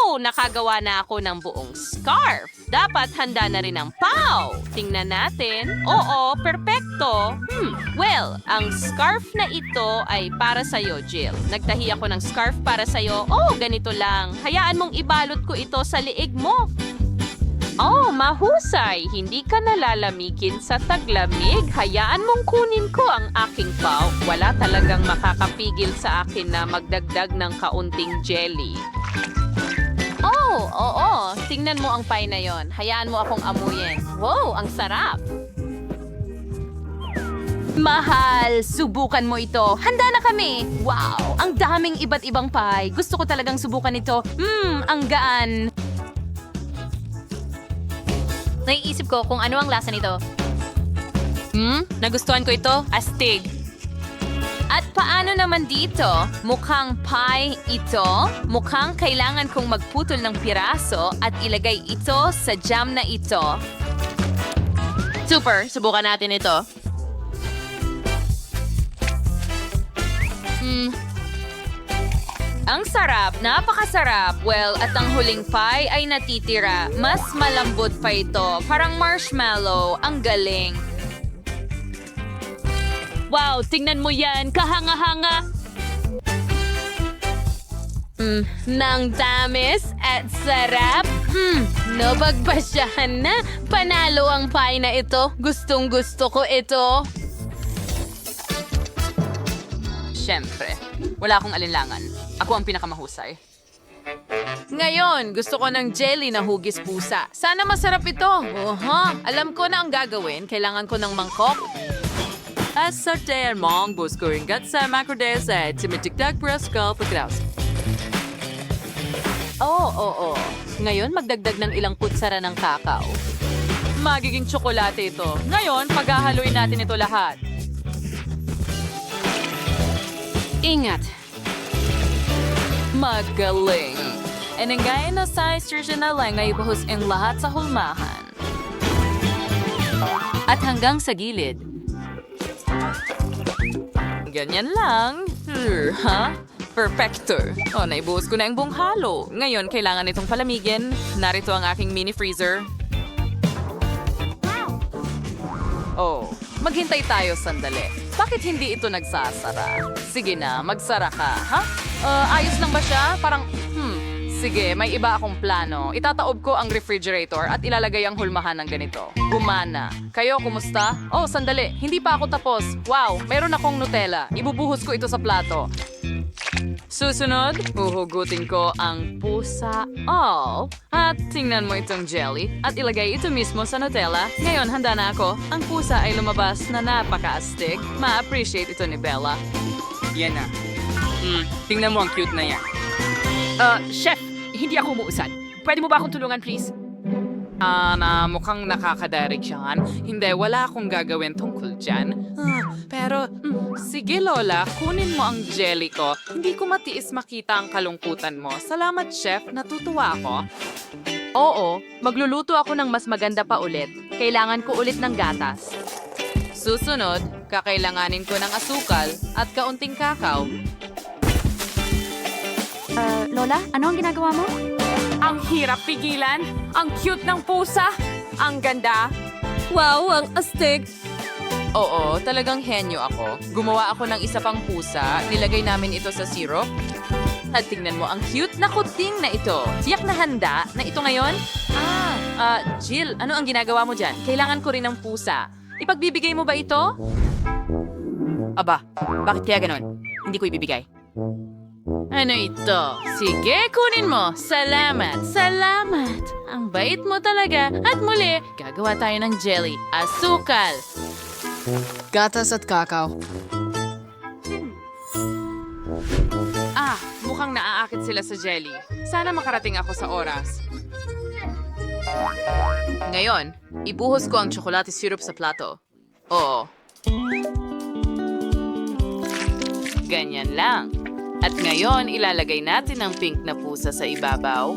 Speaker 4: Oh, nakagawa na ako ng buong scarf. Dapat handa na rin ang pau. Tingnan natin. Oo, perpekto. Well, ang scarf na ito ay para sa'yo, Jill. Nagtahi ako ng scarf para sa'yo. Oh, ganito lang. Hayaan mong ibalot ko ito sa liig mo. Oh, mahusay. Hindi ka nalalamigin sa taglamig. Hayaan mong kunin ko ang aking pau. Wala talagang makakapigil sa akin na magdagdag ng kaunting jelly. Oh, oo. Tingnan mo ang pie na yon. Hayaan mo akong amuyin. Wow, ang sarap.
Speaker 1: Mahal, subukan mo ito. Handa na kami. Wow, ang daming iba't ibang pie. Gusto ko talagang subukan ito. Ang gaan. Naiisip ko kung ano ang lasa nito.
Speaker 4: Nagustuhan ko ito. Astig.
Speaker 1: At paano naman dito? Mukhang pie ito. Mukhang kailangan kong magputol ng piraso at ilagay ito sa jam na ito.
Speaker 4: Super, subukan natin ito.
Speaker 1: Ang sarap, napakasarap. Well, at ang huling pie ay natitira. Mas malambot pa ito. Parang marshmallow. Ang galing.
Speaker 4: Wow, tingnan mo yan. Kahanga-hanga.
Speaker 1: Nang tamis at sarap. Napagpasyahan na. Panalo ang pie na ito. Gustong gusto ko ito.
Speaker 2: Siyempre, wala akong alinlangan. Ako ang pinakamahusay.
Speaker 1: Ngayon, gusto ko ng jelly na hugis pusa. Sana masarap ito. Alam ko na ang gagawin. Kailangan ko ng mangkok.
Speaker 2: At sa tayo mong bus ko rin sa macrodes at tumitigdag praskal pagkaus.
Speaker 1: Oo. Ngayon, magdagdag ng ilang kutsara ng kakao.
Speaker 2: Magiging tsokolate ito. Ngayon, paghahaluin natin ito lahat.
Speaker 1: Ingat.
Speaker 2: Magaling. Enengay na sa station na lang na ibuhos ang lahat sa hulmahan. At hanggang sa gilid. Ganyan lang. Perfecto. Naibuhos ko na ang buong halo. Ngayon, kailangan itong palamigin. Narito ang aking mini freezer. Maghintay tayo sandali. Bakit hindi ito nagsasara? Sige na, magsara ka, ha? Ayos lang ba siya? Parang, sige, may iba akong plano. Itataob ko ang refrigerator at ilalagay ang hulmahan ng ganito. Gumana. Kayo, kumusta? Sandali. Hindi pa ako tapos. Wow, meron akong Nutella. Ibubuhos ko ito sa plato. Susunod, uhugutin ko ang pusa at tingnan mo itong jelly at ilagay ito mismo sa Nutella. Ngayon, handa na ako. Ang pusa ay lumabas na napaka-astig. Ma-appreciate ito ni Bella.
Speaker 3: Yan na. Tingnan mo ang cute na yan. Chef, hindi ako umuusad. Pwede mo ba akong tulungan, please?
Speaker 2: Mukhang nakakadarig siya. Hindi, wala akong gagawin tungkol dyan. Pero, sige Lola, kunin mo ang jelly ko. Hindi ko matiis makita ang kalungkutan mo. Salamat, Chef. Natutuwa ako.
Speaker 1: Oo, magluluto ako ng mas maganda pa ulit. Kailangan ko ulit ng gatas.
Speaker 2: Susunod, kakailanganin ko ng asukal at kaunting kakao.
Speaker 1: Lola, ano ang ginagawa mo?
Speaker 9: Ang hirap pigilan. Ang cute ng pusa. Ang ganda.
Speaker 8: Wow, ang astig.
Speaker 2: Oo, talagang henyo ako. Gumawa ako ng isa pang pusa, nilagay namin ito sa syrup. At tingnan mo ang cute na kuting na ito. Tiyak na handa na ito ngayon? Jill, ano ang ginagawa mo dyan? Kailangan ko rin ng pusa. Ipagbibigay mo ba ito? Aba, bakit kaya ganon? Hindi ko ibibigay.
Speaker 1: Ano ito? Sige, kunin mo. Salamat. Ang bait mo talaga. At muli, gagawa tayo ng jelly. Asukal.
Speaker 2: Gatas at kakao.
Speaker 1: Mukhang naaakit sila sa jelly. Sana makarating ako sa oras. Ngayon, ibuhos ko ang tsokolate syrup sa plato. Oo. Ganyan lang. At ngayon, ilalagay natin ang pink na pusa sa ibabaw.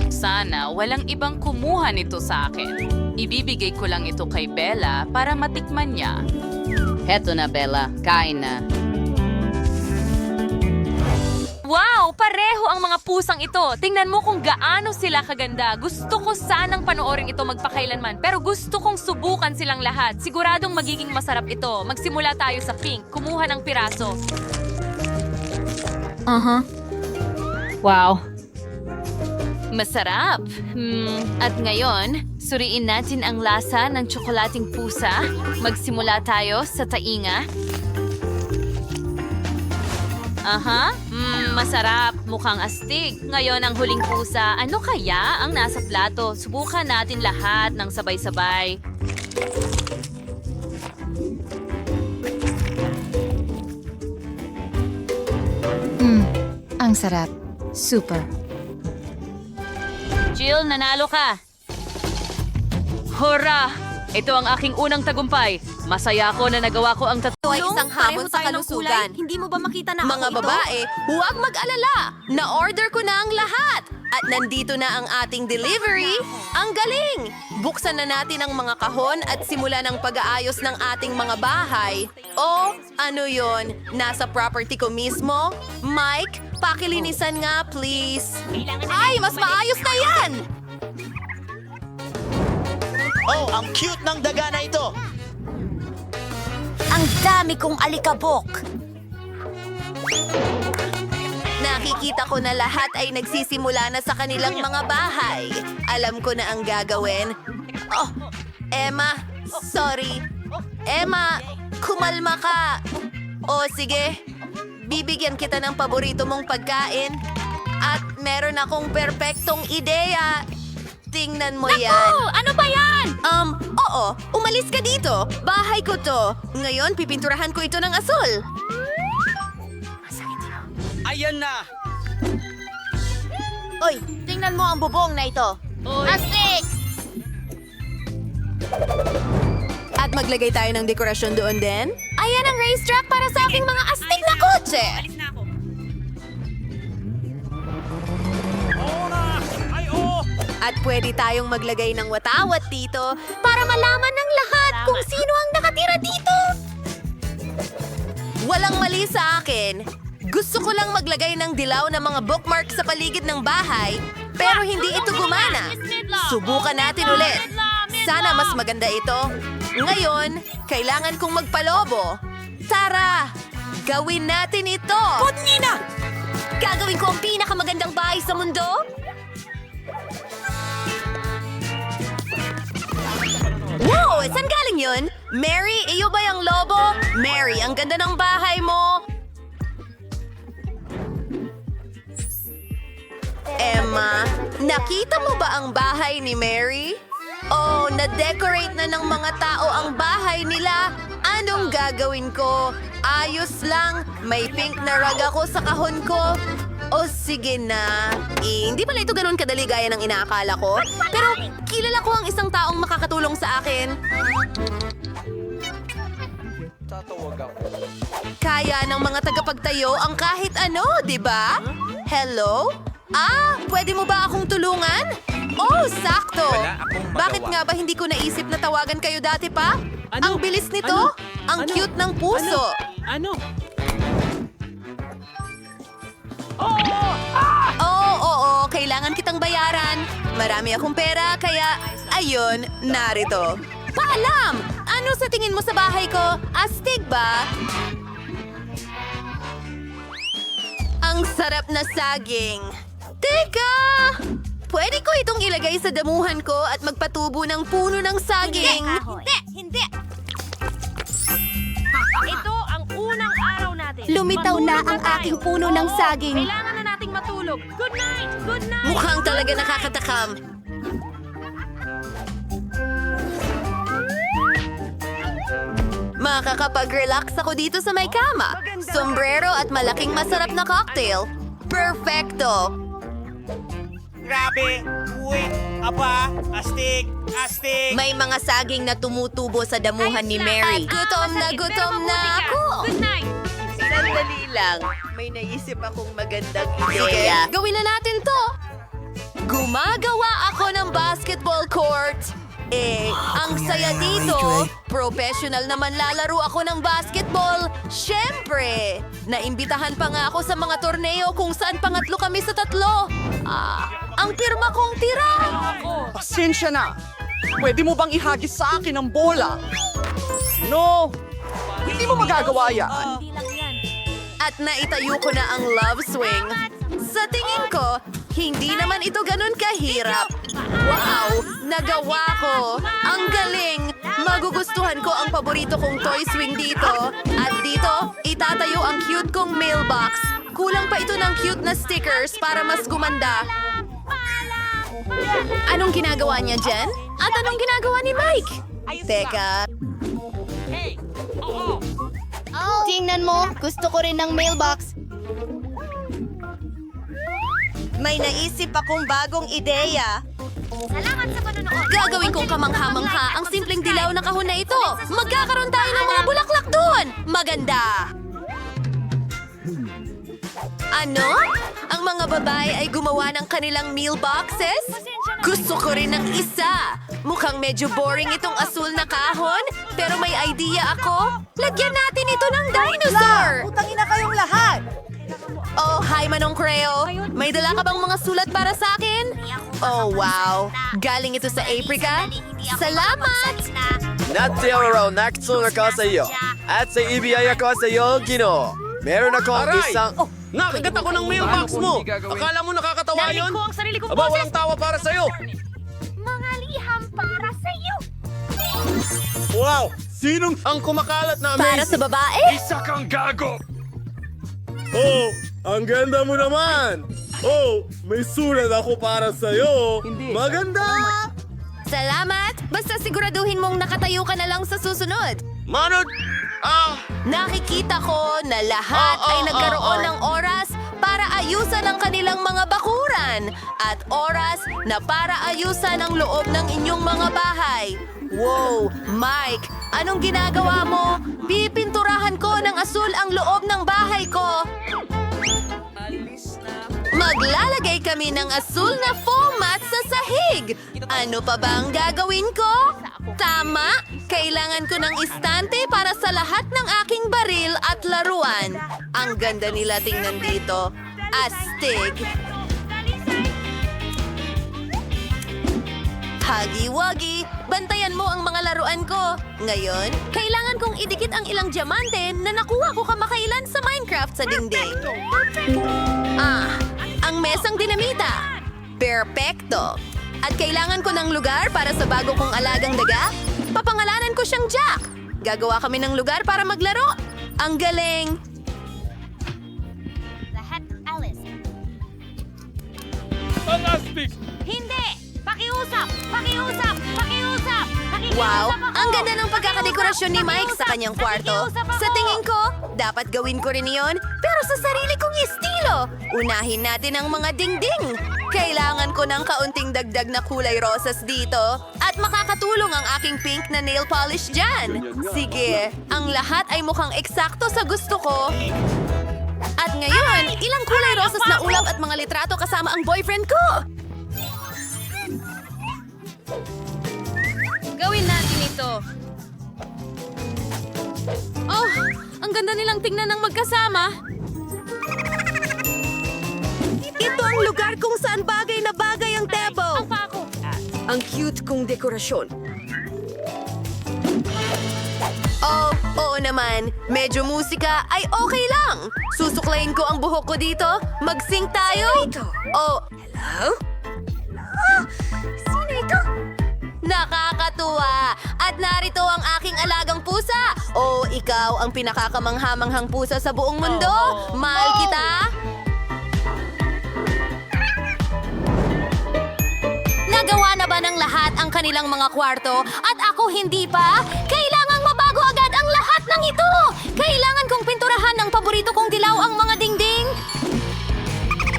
Speaker 1: Sana walang ibang kumuha nito sa akin. Ibibigay ko lang ito kay Bella para matikman niya. Heto na, Bella. Kain na.
Speaker 8: Wow! Pareho ang mga pusang ito. Tingnan mo kung gaano sila kaganda. Gusto ko sanang panoorin ito magpakailanman. Pero gusto kong subukan silang lahat. Siguradong magiging masarap ito. Magsimula tayo sa pink. Kumuha ng piraso. Wow. Masarap. At ngayon, suriin natin ang lasa ng tsokolating pusa. Magsimula tayo sa tainga. Masarap. Mukhang astig. Ngayon ang huling pusa. Ano kaya ang nasa plato? Subukan natin lahat ng sabay-sabay.
Speaker 10: Ang sarap. Super.
Speaker 8: Jill, nanalo ka.
Speaker 1: Hurra! Ito ang aking unang tagumpay. Masaya ako na nagawa ko ang
Speaker 10: Ito ay isang hamon sa kalusugan.
Speaker 8: Hindi mo ba makita na
Speaker 10: Mga babae, huwag mag-alala. Na-order ko na ang lahat. At nandito na ang ating delivery. Ang galing! Buksan na natin ang mga kahon at simulan ang pag-aayos ng ating mga bahay. O, ano yon? Nasa property ko mismo? Mike, pakilinisan nga, please. Ay, mas maayos na yan!
Speaker 12: Oh, ang cute ng daga na ito!
Speaker 10: Ang dami kong alikabok. Nakikita ko na lahat ay nagsisimula na sa kanilang mga bahay. Alam ko na ang gagawin. Oh, Emma, sorry. Emma, kumalma ka. O sige, bibigyan kita ng paborito mong pagkain. At meron akong perpektong ideya. Tingnan mo yan.
Speaker 8: Ano ba yan?
Speaker 10: Oo, umalis ka dito. Bahay ko to. Ngayon, pipinturahan ko ito ng asul.
Speaker 12: Ayan na!
Speaker 10: Oy, tingnan mo ang bubong na ito. Astig! At maglagay tayo ng dekorasyon doon din. Ayan ang racetrack para sa aking mga astig na kotse. At pwede tayong maglagay ng watawat dito para malaman ng lahat kung sino ang nakatira dito. Walang mali sa akin. Gusto ko lang maglagay ng dilaw na mga bookmark sa paligid ng bahay, pero hindi ito gumana. Subukan natin ulit. Sana mas maganda ito. Ngayon, kailangan kong magpalobo. Tara, gawin natin ito. Nina! Gagawin ko ang pinakamagandang bahay sa mundo? Wow! Saan galing yun? Mary, iyo ba yung lobo? Mary, ang ganda ng bahay mo. Emma, nakita mo ba ang bahay ni Mary? Oh, na-decorate na ng mga tao ang bahay nila. Anong gagawin ko? Ayos lang. May pink na rug ako sa kahon ko. O sige na. Hindi pala ito ganun kadali gaya ng inaakala ko. Pero kilala ko ang isang taong makakatulong sa akin. Kaya ng mga tagapagtayo ang kahit ano, di ba? Hello? Pwede mo ba akong tulungan? Oh, sakto! Bakit nga ba hindi ko naisip na tawagan kayo dati pa? Ang bilis nito! Ang cute ng puso! Oo, kailangan kitang bayaran. Marami akong pera, kaya ayun, narito. Paalam! Ano sa tingin mo sa bahay ko? Astig ba? Ang sarap na saging. Teka! Pwede ko itong ilagay sa damuhan ko at magpatubo ng puno ng saging. Hindi!
Speaker 9: Ito ang unang araw natin.
Speaker 10: Lumitaw na ang aking puno ng saging.
Speaker 9: Kailangan na nating matulog. Good night! Good night!
Speaker 10: Mukhang talaga nakakatakam. Makakapag-relax ako dito sa may kama. Sombrero at malaking masarap na cocktail. Perfecto!
Speaker 12: Grabe! Wait! Aba! Astig! Astig!
Speaker 10: May mga saging na tumutubo sa damuhan ni Mary. Gutom na ako! Sandali lang. May naisip akong magandang ideya. Gawin na natin to! Gumagawa ako ng basketball court. Ang saya dito. Professional naman lalaro ako ng basketball. Siyempre! Naimbitahan pa nga ako sa mga torneo kung saan pangatlo kami sa 3. Ang pirma kong tira!
Speaker 3: Pasensya na! Pwede mo bang ihagis sa akin ang bola? No! Hindi mo magagawa yan!
Speaker 10: At naitayo ko na ang love swing. Sa tingin ko, hindi naman ito ganun kahirap. Wow! Nagawa ko! Ang galing! Magugustuhan ko ang paborito kong toy swing dito. At dito, itatayo ang cute kong mailbox. Kulang pa ito ng cute na stickers para mas gumanda. Anong ginagawa niya, Jen? At anong ginagawa ni Mike? Teka.
Speaker 13: Tingnan mo, gusto ko rin ng mailbox.
Speaker 10: May naisip akong bagong ideya.
Speaker 13: Salamat sa panonood.
Speaker 10: Gagawin kong kamangha-mangha ang simpleng dilaw na kahon na ito. Magkakaroon tayo ng mga bulaklak doon. Maganda! Ano? Ang mga babae ay gumawa ng kanilang meal boxes? Gusto ko rin ng isa. Mukhang medyo boring itong asul na kahon, pero may idea ako. Lagyan natin ito ng dinosaur! Utangin na kayong lahat! Oh, hi Manong Creo. May dala ka bang mga sulat para sa akin? Oh, wow. Galing ito sa Africa? Salamat!
Speaker 14: Natiro naksunod ko sa iyo. At sa ibiyaya ko sa iyo, Gino. Meron akong isang...
Speaker 3: Nakagat ako ng mailbox mo! Akala mo nakakatawa yun?
Speaker 13: Ko ang sarili kong
Speaker 3: Aba, walang tawa para sa'yo!
Speaker 13: Mga liham para sa iyo.
Speaker 14: Wow! Sinong ang kumakalat na
Speaker 10: Para
Speaker 14: amazing?
Speaker 10: sa babae?
Speaker 6: Isa kang gago!
Speaker 14: Oh, ang ganda mo naman! Oh, may sulat ako para sa'yo! Maganda!
Speaker 10: Salamat! Basta siguraduhin mong nakatayo ka na lang sa susunod.
Speaker 14: Manod!
Speaker 10: Nakikita ko na lahat ay nagkaroon ng oras para ayusan ang kanilang mga bakuran at oras na para ayusan ang loob ng inyong mga bahay. Wow! Mike, anong ginagawa mo? Pipinturahan ko ng asul ang loob ng bahay ko. Maglalagay kami ng asul na foam mat sa sahig. Ano pa ba ang gagawin ko? Tama! Kailangan ko ng istante para sa lahat ng aking baril at laruan. Ang ganda nila tingnan dito. Astig! Hagi-wagi, bantayan mo ang mga laruan ko. Ngayon, kailangan kong idikit ang ilang diamante na nakuha ko kamakailan sa Minecraft sa dingding. Ang mesang dinamita. Perfecto. At kailangan ko ng lugar para sa bago kong alagang daga. Papangalanan ko siyang Jack. Gagawa kami ng lugar para maglaro. Ang galing.
Speaker 13: Lahat, Alice.
Speaker 6: Fantastic!
Speaker 13: Hindi! Pakiusap! Pakiusap! Pakiusap!
Speaker 10: Wow, ang ganda ng pagkakadekorasyon ni Mike sa kanyang kwarto. Sa tingin ko, dapat gawin ko rin iyon, pero sa sarili kong estilo. Unahin natin ang mga dingding. Kailangan ko ng kaunting dagdag na kulay rosas dito. At makakatulong ang aking pink na nail polish dyan. Sige, ang lahat ay mukhang eksakto sa gusto ko. At ngayon, ilang kulay rosas na ulap at mga litrato kasama ang boyfriend ko.
Speaker 8: Gawin natin ito. Oh, ang ganda nilang tingnan ng magkasama.
Speaker 10: Ito ang lugar kung saan bagay na bagay ang tebo. Ang cute kong dekorasyon. Oh, oo naman. Medyo musika ay okay lang. Susuklayin ko ang buhok ko dito. Mag-sync tayo. Oh, hello? Sino ito? Nakakatuwa! At narito ang aking alagang pusa! Oh, ikaw ang pinakakamanghamanghang pusa sa buong mundo! Mahal kita! Nagawa na ba ng lahat ang kanilang mga kwarto at ako hindi pa? Kailangang mabago agad ang lahat paborito kong dilaw ang mga dingding.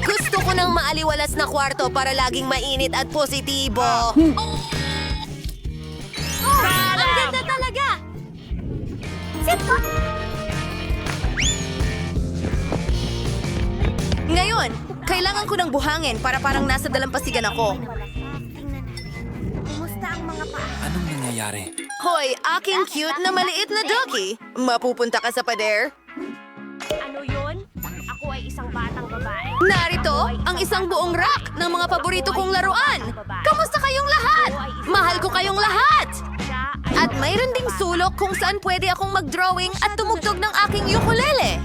Speaker 10: Gusto ko ng maaliwalas na kwarto para laging mainit at positibo. Ang ganda talaga! Ngayon, kailangan ko ng buhangin para parang nasa dalampasigan ako.
Speaker 11: Anong nangyayari?
Speaker 10: Hoy, aking cute na maliit na doggy. Mapupunta ka sa pader?
Speaker 13: Ano yun? Ako ay isang batang babae.
Speaker 10: Narito ang isang buong rack ng mga paborito kong laruan. Kamusta kayong lahat? Mahal ko kayong lahat! At mayroon ding sulok kung saan pwede akong mag-drawing at tumugtog ng aking ukulele.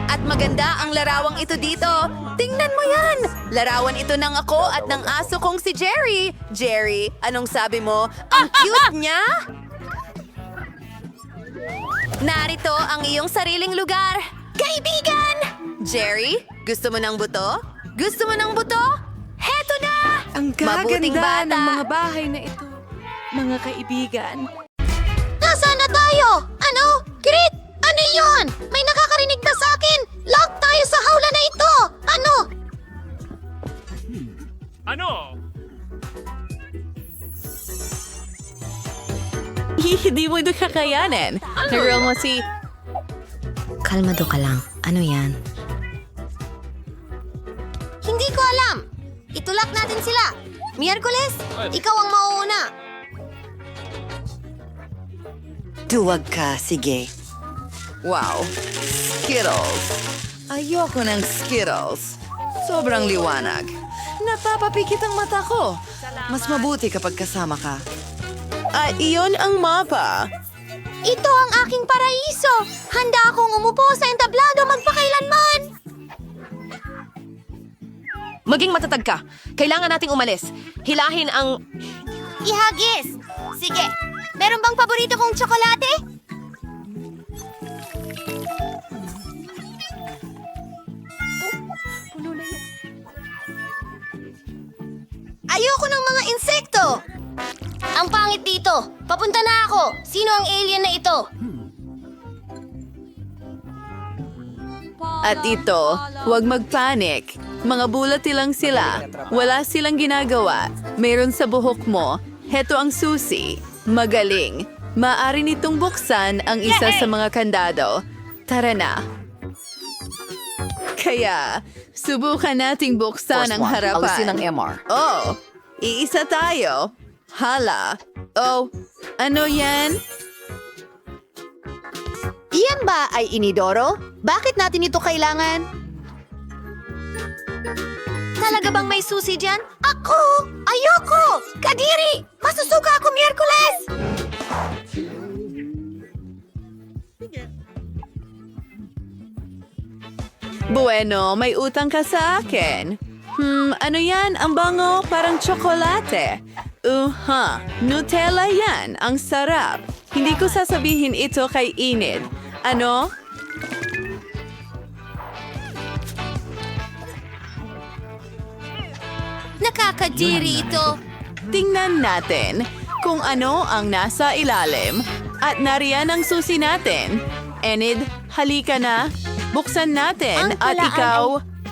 Speaker 10: At maganda ang larawang ito dito. Tingnan mo yan! Larawan ito ng ako at ng aso kong si Jerry. Jerry, anong sabi mo? Ang cute niya! Narito ang iyong sariling lugar. Kaibigan! Jerry, gusto mo ng buto? Gusto mo ng buto? Heto na!
Speaker 2: Ang
Speaker 10: Mabuting
Speaker 2: gaganda
Speaker 10: bata.
Speaker 2: ng mga bahay na ito, mga kaibigan.
Speaker 10: Nasaan na tayo? Ano? Grit! Ano yun? May nakakarinig na sa akin! Lock tayo sa hawla na ito! Ano?
Speaker 6: Ano?
Speaker 2: Hindi mo ito kakayanin. Naroon mo si...
Speaker 10: Kalmado ka lang. Ano yan? Hindi ko alam. Itulak natin sila. Miyerkules, ikaw ang mauuna.
Speaker 15: Duwag ka, sige. Wow, Skittles. Ayoko ng Skittles. Sobrang liwanag. Napapapikit ang mata ko. Mas mabuti kapag kasama ka. At iyon ang mapa.
Speaker 10: Ito ang aking paraiso. Handa akong umupo sa entablado magpakailanman. Maging matatag ka. Kailangan nating umalis. Hilahin ang... Ihagis! Sige. Meron bang paborito kong tsokolate? Ayoko ng mga insekto! Ang pangit dito. Papunta na ako. Sino ang alien na ito?
Speaker 2: At ito, huwag magpanik. Mga bulati lang sila. Wala silang ginagawa. Meron sa buhok mo. Heto ang susi. Magaling. Maaari nitong buksan ang isa sa mga kandado. Tara na. Kaya, subukan nating buksan ang harapan.
Speaker 15: Alisin ang MR.
Speaker 2: Oh, iisa tayo. Hala. Oh, ano yan?
Speaker 10: Iyan ba ay inidoro? Bakit natin ito kailangan? Talaga bang may susi dyan? Ako! Ayoko! Kadiri! Masusuka ako Miyerkules!
Speaker 2: Bueno, may utang ka sa akin. Ano yan? Ang bango, parang tsokolate. Nutella yan. Ang sarap. Hindi ko sasabihin ito kay Enid. Ano?
Speaker 10: Nakakadiri ito.
Speaker 2: Tingnan natin kung ano ang nasa ilalim. At nariyan ang susi natin. Enid, halika na. Buksan natin
Speaker 10: Ang
Speaker 2: at
Speaker 10: talaan
Speaker 2: ikaw,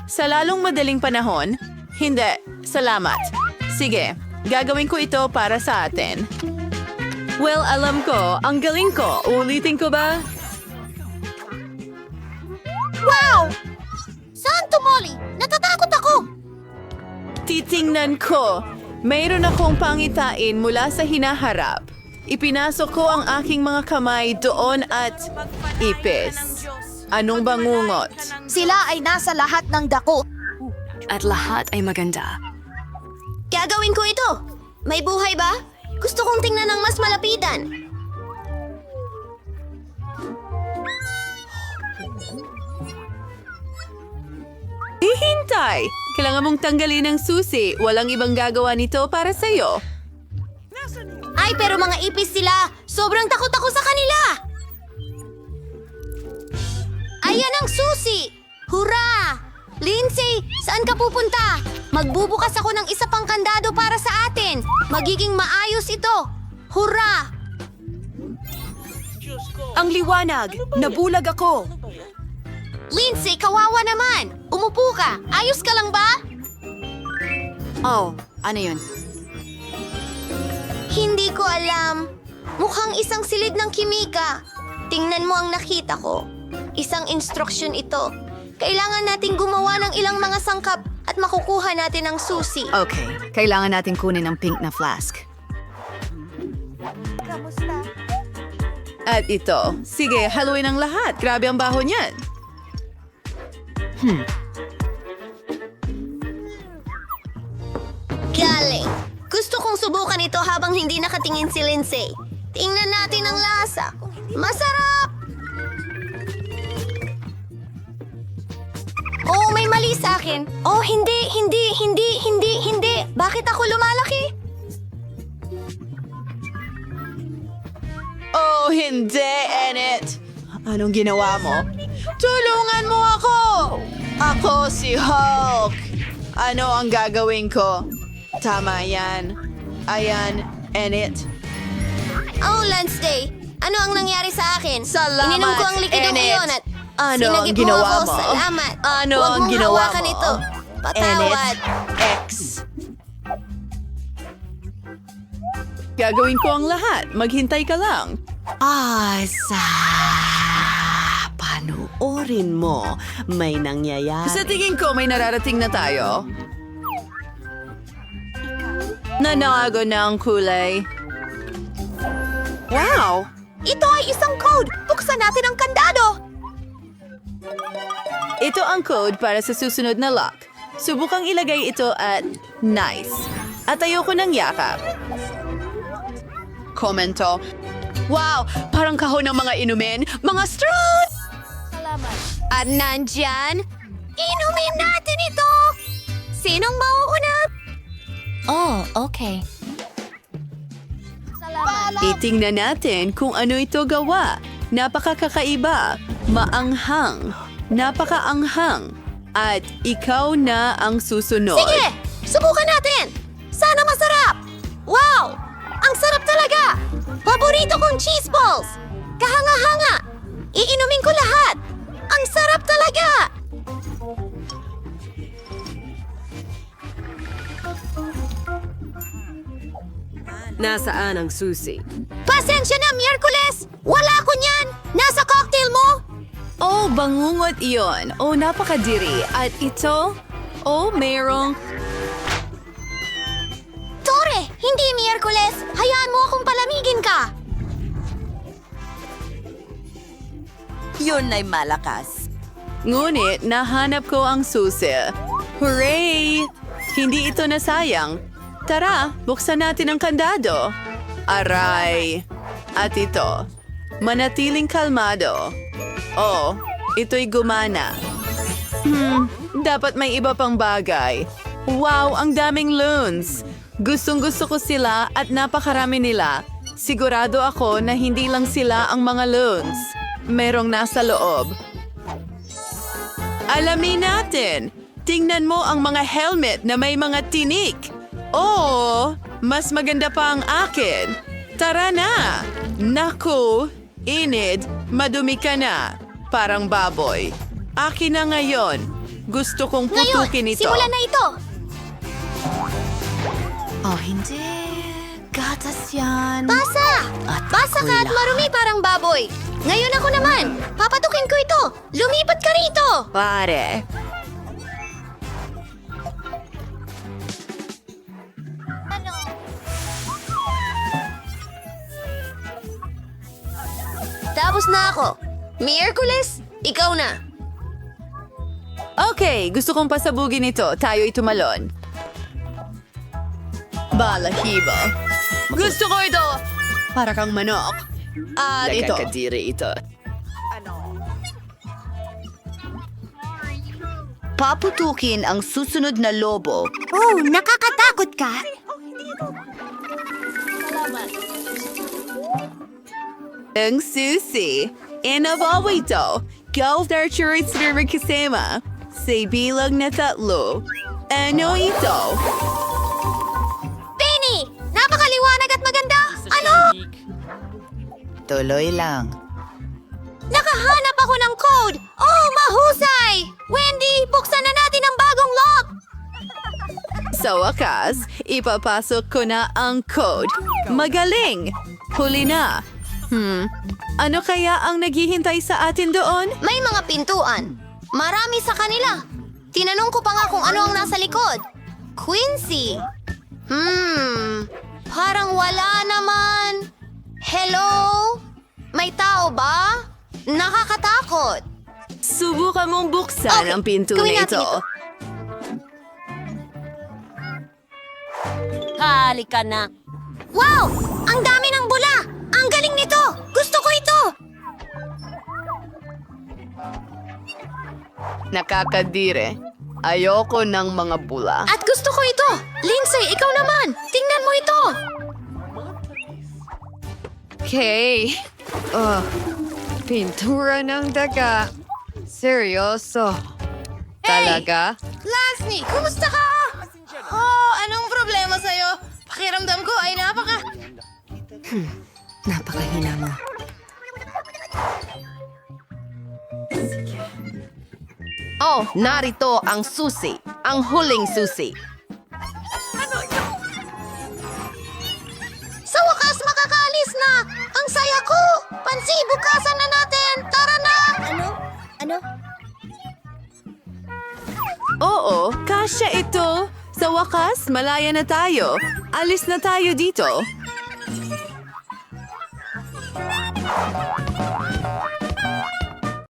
Speaker 2: sa lalong madaling panahon, hindi, salamat. Sige, gagawin ko ito para sa atin. Well, alam ko, ang galing ko. Ulitin ko ba?
Speaker 10: Wow! Santo Molly! Natatakot ako!
Speaker 2: Titingnan ko. Mayroon akong pangitain mula sa hinaharap. Ipinasok ko ang aking mga kamay doon at ipis. Anong bangungot?
Speaker 10: Sila ay nasa lahat ng dako.
Speaker 15: At lahat ay maganda.
Speaker 10: Gagawin ko ito. May buhay ba? Gusto kong tingnan ng mas malapitan.
Speaker 2: Hihintay! Kailangan mong tanggalin ang susi. Walang ibang gagawa nito para sa'yo.
Speaker 10: Ay, pero mga ipis sila. Sobrang takot ako sa kanila. Ayan ang susi! Hurra! Lindsay, saan ka pupunta? Magbubukas ako ng isa pang kandado para sa atin. Magiging maayos ito. Hurra!
Speaker 7: Ang liwanag! Nabulag ako!
Speaker 10: Lindsay, kawawa naman! Umupo ka! Ayos ka lang ba?
Speaker 15: Oh, ano yun?
Speaker 10: Hindi ko alam. Mukhang isang silid ng kimika. Tingnan mo ang nakita ko. Isang instruksyon ito. Kailangan nating gumawa ng ilang mga sangkap at makukuha natin ang susi.
Speaker 15: Okay, kailangan natin kunin ang pink na flask. At ito. Sige, haluin ang lahat. Grabe ang baho niyan.
Speaker 10: Galing. Gusto kong subukan ito habang hindi nakatingin si Lindsay. Tingnan natin ang lasa. Masarap! Oh, may mali sa akin. Oh, hindi. Bakit ako lumalaki?
Speaker 15: Oh, hindi, Enid. Anong ginawa mo? Tulungan mo ako! Ako si Hulk. Ano ang gagawin ko? Tama yan. Ayan, Enid.
Speaker 10: Oh, Lance Day. Ano ang nangyari sa akin?
Speaker 15: Salamat,
Speaker 10: Ininom ko ang likidong
Speaker 15: Enid.
Speaker 10: iyon at
Speaker 15: Ano ang
Speaker 10: sinagip
Speaker 15: ginawa
Speaker 10: ako.
Speaker 15: mo?
Speaker 10: Salamat.
Speaker 15: Ano
Speaker 10: Huwag
Speaker 15: ang
Speaker 10: mong
Speaker 15: ginawa
Speaker 10: hawakan
Speaker 15: mo?
Speaker 10: ito. Patawad.
Speaker 15: X. Gagawin ko ang lahat. Maghintay ka lang.
Speaker 7: Panoorin mo. May nangyayari.
Speaker 15: Sa tingin ko may nararating na tayo. Nanago na ang kulay. Wow!
Speaker 10: Ito ay isang code. Buksan natin ang kandado.
Speaker 15: Ito ang code para sa susunod na lock. Subukang ilagay ito at nice. At ayoko ng yakap. Komento. Wow! Parang kahon ng mga inumin. Mga straws!
Speaker 10: At nandyan, inumin natin ito. Sinong mauuna?
Speaker 8: Oh, okay.
Speaker 15: Itingnan natin kung ano ito gawa. Napakakaiba, maanghang, napakaanghang, at ikaw na ang susunod.
Speaker 10: Sige, subukan natin. Sana masarap. Wow! Ang sarap talaga. Paborito kong cheese balls. Kahanga-hanga. Iinumin ko lahat. Ang sarap talaga.
Speaker 7: Nasaan ang susi?
Speaker 10: Pasensya na, Miyerkules. Wala ko niyan. Nasa cocktail mo.
Speaker 15: Oh, bangungot iyon. Oh, napakadiri. At ito? Oh, mayroong...
Speaker 10: Tore, hindi Miyerkules. Hayaan mo akong palamigin ka.
Speaker 7: Yun ay malakas.
Speaker 15: Ngunit nahanap ko ang susi. Hooray! Hindi ito nasayang. Tara, buksan natin ang kandado. Aray! At ito, manatiling kalmado. Oh, ito'y gumana. Dapat may iba pang bagay. Wow, ang daming loons! Gustong-gusto ko sila at napakarami nila. Sigurado ako na hindi lang sila ang mga loons. Merong nasa loob. Alamin natin! Tingnan mo ang mga helmet na may mga tinik. Oh, mas maganda pa ang akin. Tara na! Naku, Enid, madumi ka na. Parang baboy. Akin na ngayon. Gusto kong putukin ito.
Speaker 10: Simulan na ito.
Speaker 15: Oh, hindi. Gatas yan.
Speaker 10: Basa! Basa ka at marumi parang baboy. Ngayon ako naman. Papatukin ko ito. Lumipat ka rito.
Speaker 15: Pare.
Speaker 10: Tapos na ako. Miyerkules, ikaw na.
Speaker 15: Okay, gusto kong pasabugin ito. Tayo'y tumalon. Balahibo. Gusto ko ito! Para kang manok. At ito. Nakakadiri ito.
Speaker 10: Paputukin ang susunod na lobo. Oh, nakakatakot ka.
Speaker 15: Ang susi. Inabawa ito. Golf Archery Spirit kasama. Sa bilang na 3. Ano ito?
Speaker 10: Penny! Napakaliwanag at maganda! Ano?
Speaker 15: Tuloy lang.
Speaker 10: Nakahanap ako ng code! Oh, mahusay! Wendy, buksan na natin ang bagong lock!
Speaker 15: Sa wakas, ipapasok ko na ang code. Magaling! Huli na. Ano kaya ang naghihintay sa atin doon?
Speaker 10: May mga pintuan. Marami sa kanila. Tinanong ko pa nga kung ano ang nasa likod. Quincy. Parang wala naman. Hello? May tao ba? Nakakatakot.
Speaker 15: Subukan mong buksan ang pinto
Speaker 10: gawin
Speaker 15: na
Speaker 10: natin
Speaker 15: ito.
Speaker 10: Halika na. Wow! Ang dami ng bula! Ang galing nito! Gusto ko ito!
Speaker 15: Nakakadire. Ayoko ng mga bula.
Speaker 10: At gusto ko ito! Lindsay, ikaw naman! Tingnan mo ito!
Speaker 15: Okay. Pintura ng daga. Seryoso. Talaga?
Speaker 10: Lasny, kumusta ka? Oh, anong problema sa'yo? Pakiramdam ko ay
Speaker 15: Napakahina mo.
Speaker 16: Oh, narito ang susi. Ang huling susi.
Speaker 10: Sa wakas, makakaalis na! Ang saya ko! Pansi, bukasan na natin! Tara na! Ano?
Speaker 15: Oo, kasya ito. Sa wakas, malaya na tayo. Alis na tayo dito.